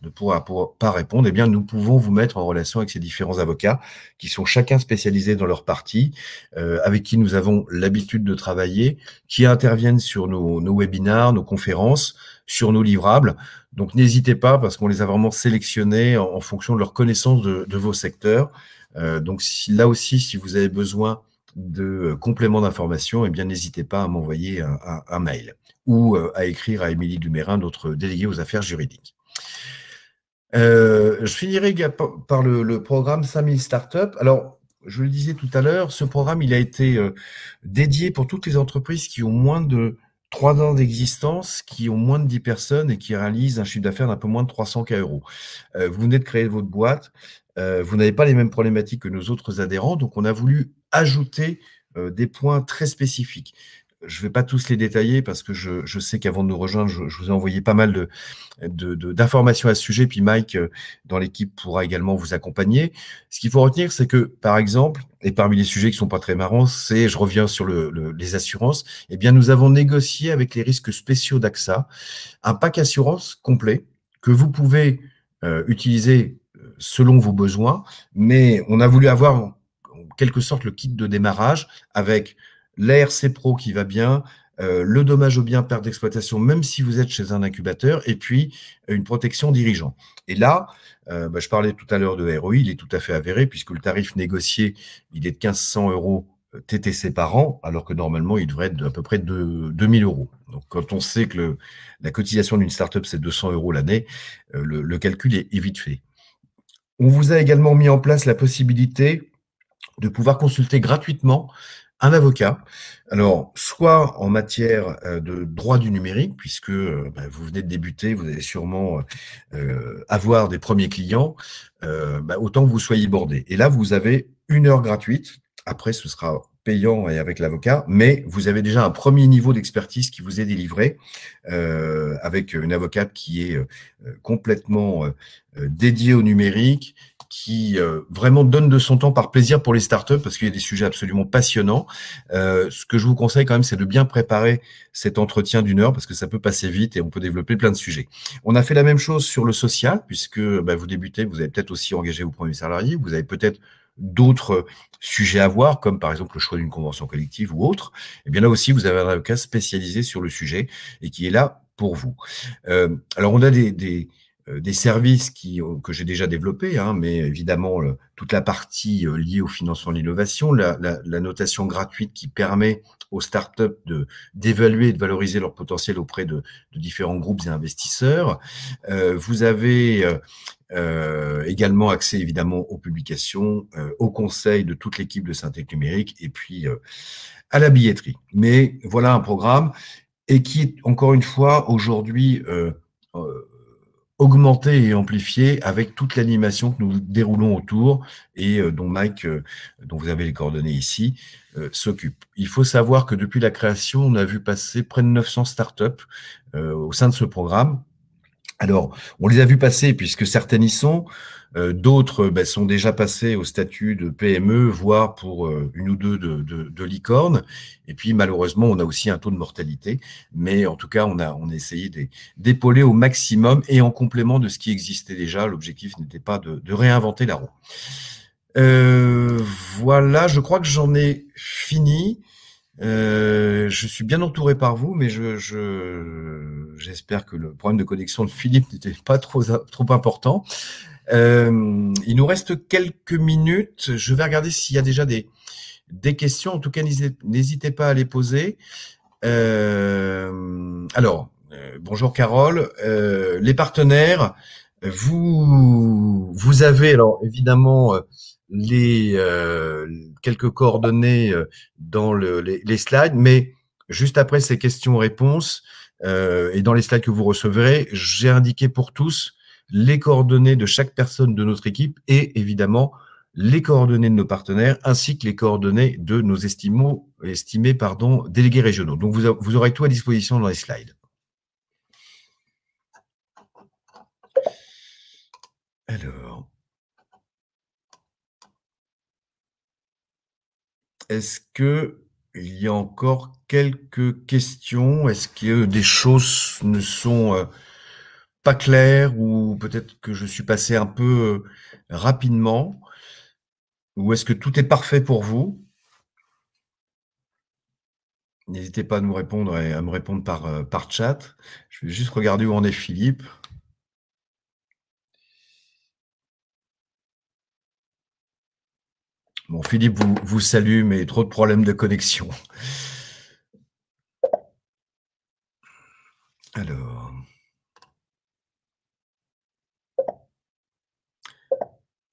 répondre, eh bien, nous pouvons vous mettre en relation avec ces différents avocats qui sont chacun spécialisés dans leur partie, avec qui nous avons l'habitude de travailler, qui interviennent sur nos webinars, nos conférences, sur nos livrables. Donc, n'hésitez pas parce qu'on les a vraiment sélectionnés en fonction de leur connaissance de vos secteurs. Donc, là aussi, si vous avez besoin de compléments d'information, eh bien, n'hésitez pas à m'envoyer un mail ou à écrire à Émilie Dumérin, notre déléguée aux affaires juridiques. Je finirai par le programme 5000 startups. Alors, je le disais tout à l'heure, ce programme, il a été dédié pour toutes les entreprises qui ont moins de 3 ans d'existence, qui ont moins de 10 personnes et qui réalisent un chiffre d'affaires d'un peu moins de 300 000 €. Vous venez de créer votre boîte, vous n'avez pas les mêmes problématiques que nos autres adhérents, donc on a voulu ajouter des points très spécifiques. Je ne vais pas tous les détailler parce que je sais qu'avant de nous rejoindre, je vous ai envoyé pas mal d'informations à ce sujet, puis Mike, dans l'équipe, pourra également vous accompagner. Ce qu'il faut retenir, c'est que, par exemple, et parmi les sujets qui sont pas très marrants, je reviens sur les assurances, eh bien, nous avons négocié avec les risques spéciaux d'AXA un pack assurance complet que vous pouvez utiliser selon vos besoins, mais on a voulu avoir en quelque sorte le kit de démarrage avec l'ARC Pro qui va bien, le dommage aux biens, perte d'exploitation, même si vous êtes chez un incubateur, et puis une protection dirigeant. Et là, je parlais tout à l'heure de ROI, il est tout à fait avéré, puisque le tarif négocié, il est de 1 500 € TTC par an, alors que normalement, il devrait être d'à peu près de 2 000 €. Donc, quand on sait que la cotisation d'une startup, c'est 200 € l'année, le calcul est vite fait. On vous a également mis en place la possibilité de pouvoir consulter gratuitement un avocat. Alors, soit en matière de droit du numérique, puisque vous venez de débuter, vous allez sûrement avoir des premiers clients, autant que vous soyez bordé. Et là, vous avez 1 heure gratuite. Après, ce sera payant et avec l'avocat, mais vous avez déjà un premier niveau d'expertise qui vous est délivré avec une avocate qui est complètement dédiée au numérique, qui vraiment donne de son temps par plaisir pour les startups parce qu'il y a des sujets absolument passionnants. Ce que je vous conseille quand même, c'est de bien préparer cet entretien d'1 heure parce que ça peut passer vite et on peut développer plein de sujets. On a fait la même chose sur le social puisque vous débutez, vous avez peut-être aussi engagé vos premiers salariés, vous avez peut-être d'autres sujets à voir, comme par exemple le choix d'une convention collective ou autre. Et bien là aussi, vous avez un avocat spécialisé sur le sujet et qui est là pour vous. Alors on a des services que j'ai déjà développés, hein, mais évidemment, toute la partie liée au financement de l'innovation, la notation gratuite qui permet aux startups d'évaluer et de valoriser leur potentiel auprès de différents groupes et investisseurs. Vous avez également accès évidemment aux publications, aux conseils de toute l'équipe de Syntec Numérique et puis à la billetterie. Mais voilà un programme et qui est encore une fois aujourd'hui augmenté et amplifié avec toute l'animation que nous déroulons autour et dont Mike, dont vous avez les coordonnées ici, s'occupe. Il faut savoir que depuis la création, on a vu passer près de 900 startups au sein de ce programme. Alors, on les a vus passer puisque certaines y sont, d'autres sont déjà passées au statut de PME, voire pour 1 ou 2 de licorne. Et puis malheureusement, on a aussi un taux de mortalité. Mais en tout cas, on a essayé d'épauler au maximum et en complément de ce qui existait déjà. L'objectif n'était pas de réinventer la roue. Voilà, je crois que j'en ai fini. Je suis bien entouré par vous, mais j'espère que le problème de connexion de Philippe n'était pas trop important. Il nous reste quelques minutes. Je vais regarder s'il y a déjà des questions. En tout cas, n'hésitez pas à les poser. Bonjour Carole. Les partenaires, vous avez alors évidemment les quelques coordonnées dans les slides, mais juste après ces questions-réponses et dans les slides que vous recevrez, j'ai indiqué pour tous les coordonnées de chaque personne de notre équipe et évidemment les coordonnées de nos partenaires ainsi que les coordonnées de nos estimés délégués régionaux. Donc, vous aurez tout à disposition dans les slides. Alors, est-ce que il y a encore quelques questions? Est-ce que des choses ne sont pas claires ou peut-être que je suis passé un peu rapidement? Ou est-ce que tout est parfait pour vous? N'hésitez pas à nous répondre et à me répondre par chat. Je vais juste regarder où en est Philippe. Bon, Philippe vous salue, mais trop de problèmes de connexion. Alors.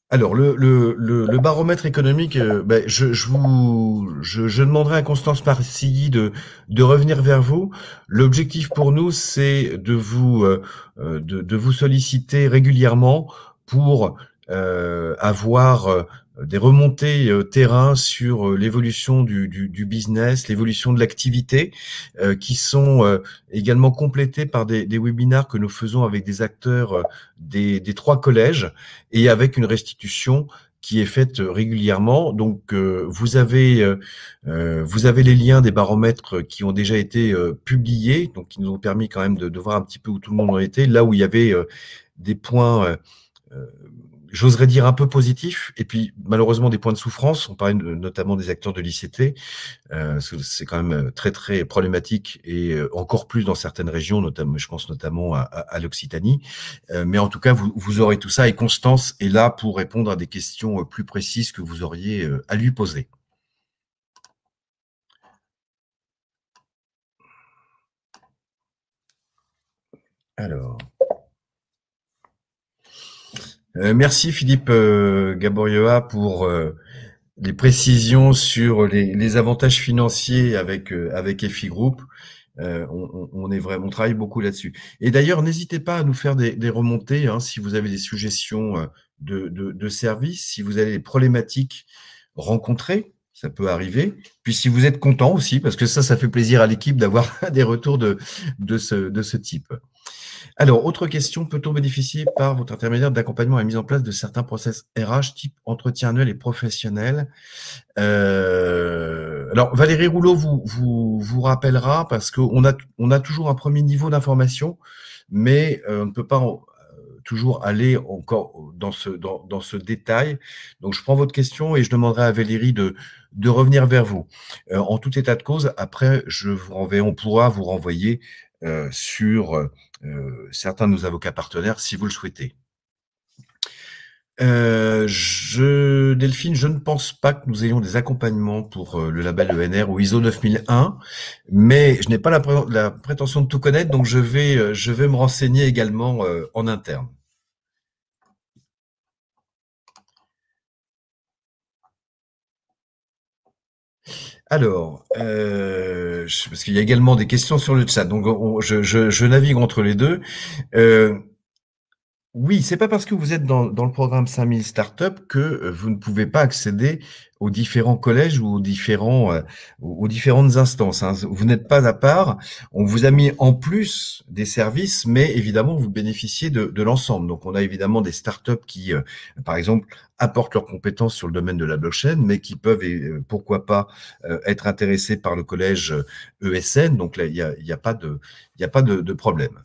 Alors, le baromètre économique, je demanderai à Constance Marcilly de revenir vers vous. L'objectif pour nous, c'est de vous solliciter régulièrement pour avoir des remontées terrain sur l'évolution du business, l'évolution de l'activité, qui sont également complétées par des webinaires que nous faisons avec des acteurs des 3 collèges et avec une restitution qui est faite régulièrement. Donc, vous avez les liens des baromètres qui ont déjà été publiés, donc qui nous ont permis quand même de voir un petit peu où tout le monde en était, là où il y avait des points j'oserais dire un peu positifs, et puis malheureusement des points de souffrance. On parlait notamment des acteurs de l'ICT. C'est quand même très très problématique et encore plus dans certaines régions, notamment, je pense notamment à l'Occitanie. Mais en tout cas, vous aurez tout ça et Constance est là pour répondre à des questions plus précises que vous auriez à lui poser. Alors. Merci Philippe Gaborioa pour les précisions sur les avantages financiers avec EFI Group. On travaille beaucoup là-dessus. Et d'ailleurs, n'hésitez pas à nous faire des remontées si vous avez des suggestions de services, si vous avez des problématiques rencontrées, ça peut arriver. Puis si vous êtes content aussi, parce que ça fait plaisir à l'équipe d'avoir des retours de ce type. Alors, autre question, peut-on bénéficier par votre intermédiaire d'accompagnement à la mise en place de certains process RH type entretien annuel et professionnel? Alors, Valérie Rouleau vous rappellera parce qu'on a toujours un premier niveau d'information, mais on ne peut pas toujours aller encore dans ce détail. Donc, je prends votre question et je demanderai à Valérie de revenir vers vous. En tout état de cause, après, on pourra vous renvoyer sur certains de nos avocats partenaires si vous le souhaitez. Delphine, je ne pense pas que nous ayons des accompagnements pour le label ENR ou ISO 9001, mais je n'ai pas la prétention de tout connaître, donc je vais me renseigner également en interne. Alors, parce qu'il y a également des questions sur le chat, donc je navigue entre les deux. Oui, c'est pas parce que vous êtes dans le programme 5000 startups que vous ne pouvez pas accéder aux différents collèges ou aux différentes instances, hein. Vous n'êtes pas à part. On vous a mis en plus des services, mais évidemment, vous bénéficiez de l'ensemble. Donc, on a évidemment des startups qui, par exemple, apportent leurs compétences sur le domaine de la blockchain, mais qui peuvent, pourquoi pas, être intéressés par le collège ESN. Donc là, il y a pas de problème.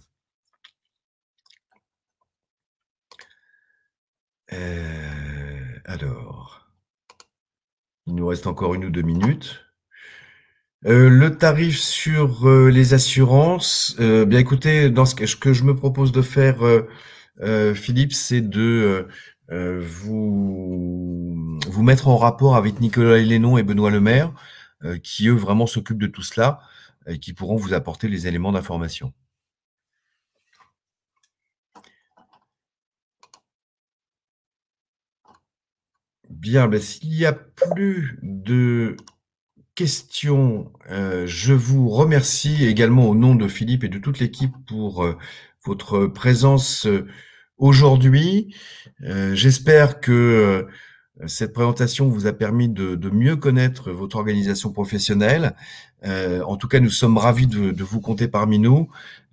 Alors, il nous reste encore 1 ou 2 minutes. Le tarif sur les assurances, bien écoutez, dans ce que je me propose de faire, Philippe, c'est de vous mettre en rapport avec Nicolas Lénon et Benoît Lemaire, qui eux vraiment s'occupent de tout cela et qui pourront vous apporter les éléments d'information. Bien, ben, s'il n'y a plus de questions, je vous remercie également au nom de Philippe et de toute l'équipe pour votre présence aujourd'hui. J'espère que cette présentation vous a permis de mieux connaître votre organisation professionnelle. En tout cas, nous sommes ravis de vous compter parmi nous.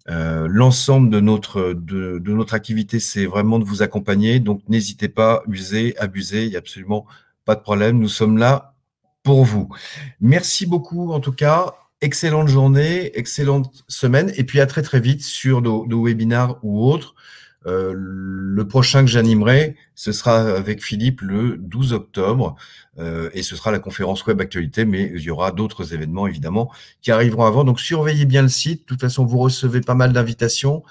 L'ensemble de notre activité, c'est vraiment de vous accompagner. Donc, n'hésitez pas, usez, abusez, il n'y a absolument pas de problème. Nous sommes là pour vous. Merci beaucoup, en tout cas. Excellente journée, excellente semaine. Et puis, à très, très vite sur nos webinars ou autres. Le prochain que j'animerai, ce sera avec Philippe le 12 octobre et ce sera la conférence web actualité, mais il y aura d'autres événements évidemment qui arriveront avant. Donc surveillez bien le site. De toute façon, vous recevez pas mal d'invitations,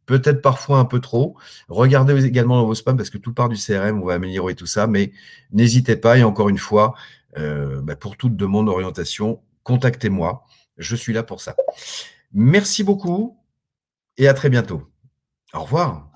peut-être parfois un peu trop. Regardez également dans vos spams parce que tout part du CRM, on va améliorer tout ça, mais n'hésitez pas. Et encore une fois, pour toute demande d'orientation, contactez-moi. Je suis là pour ça. Merci beaucoup et à très bientôt. Au revoir.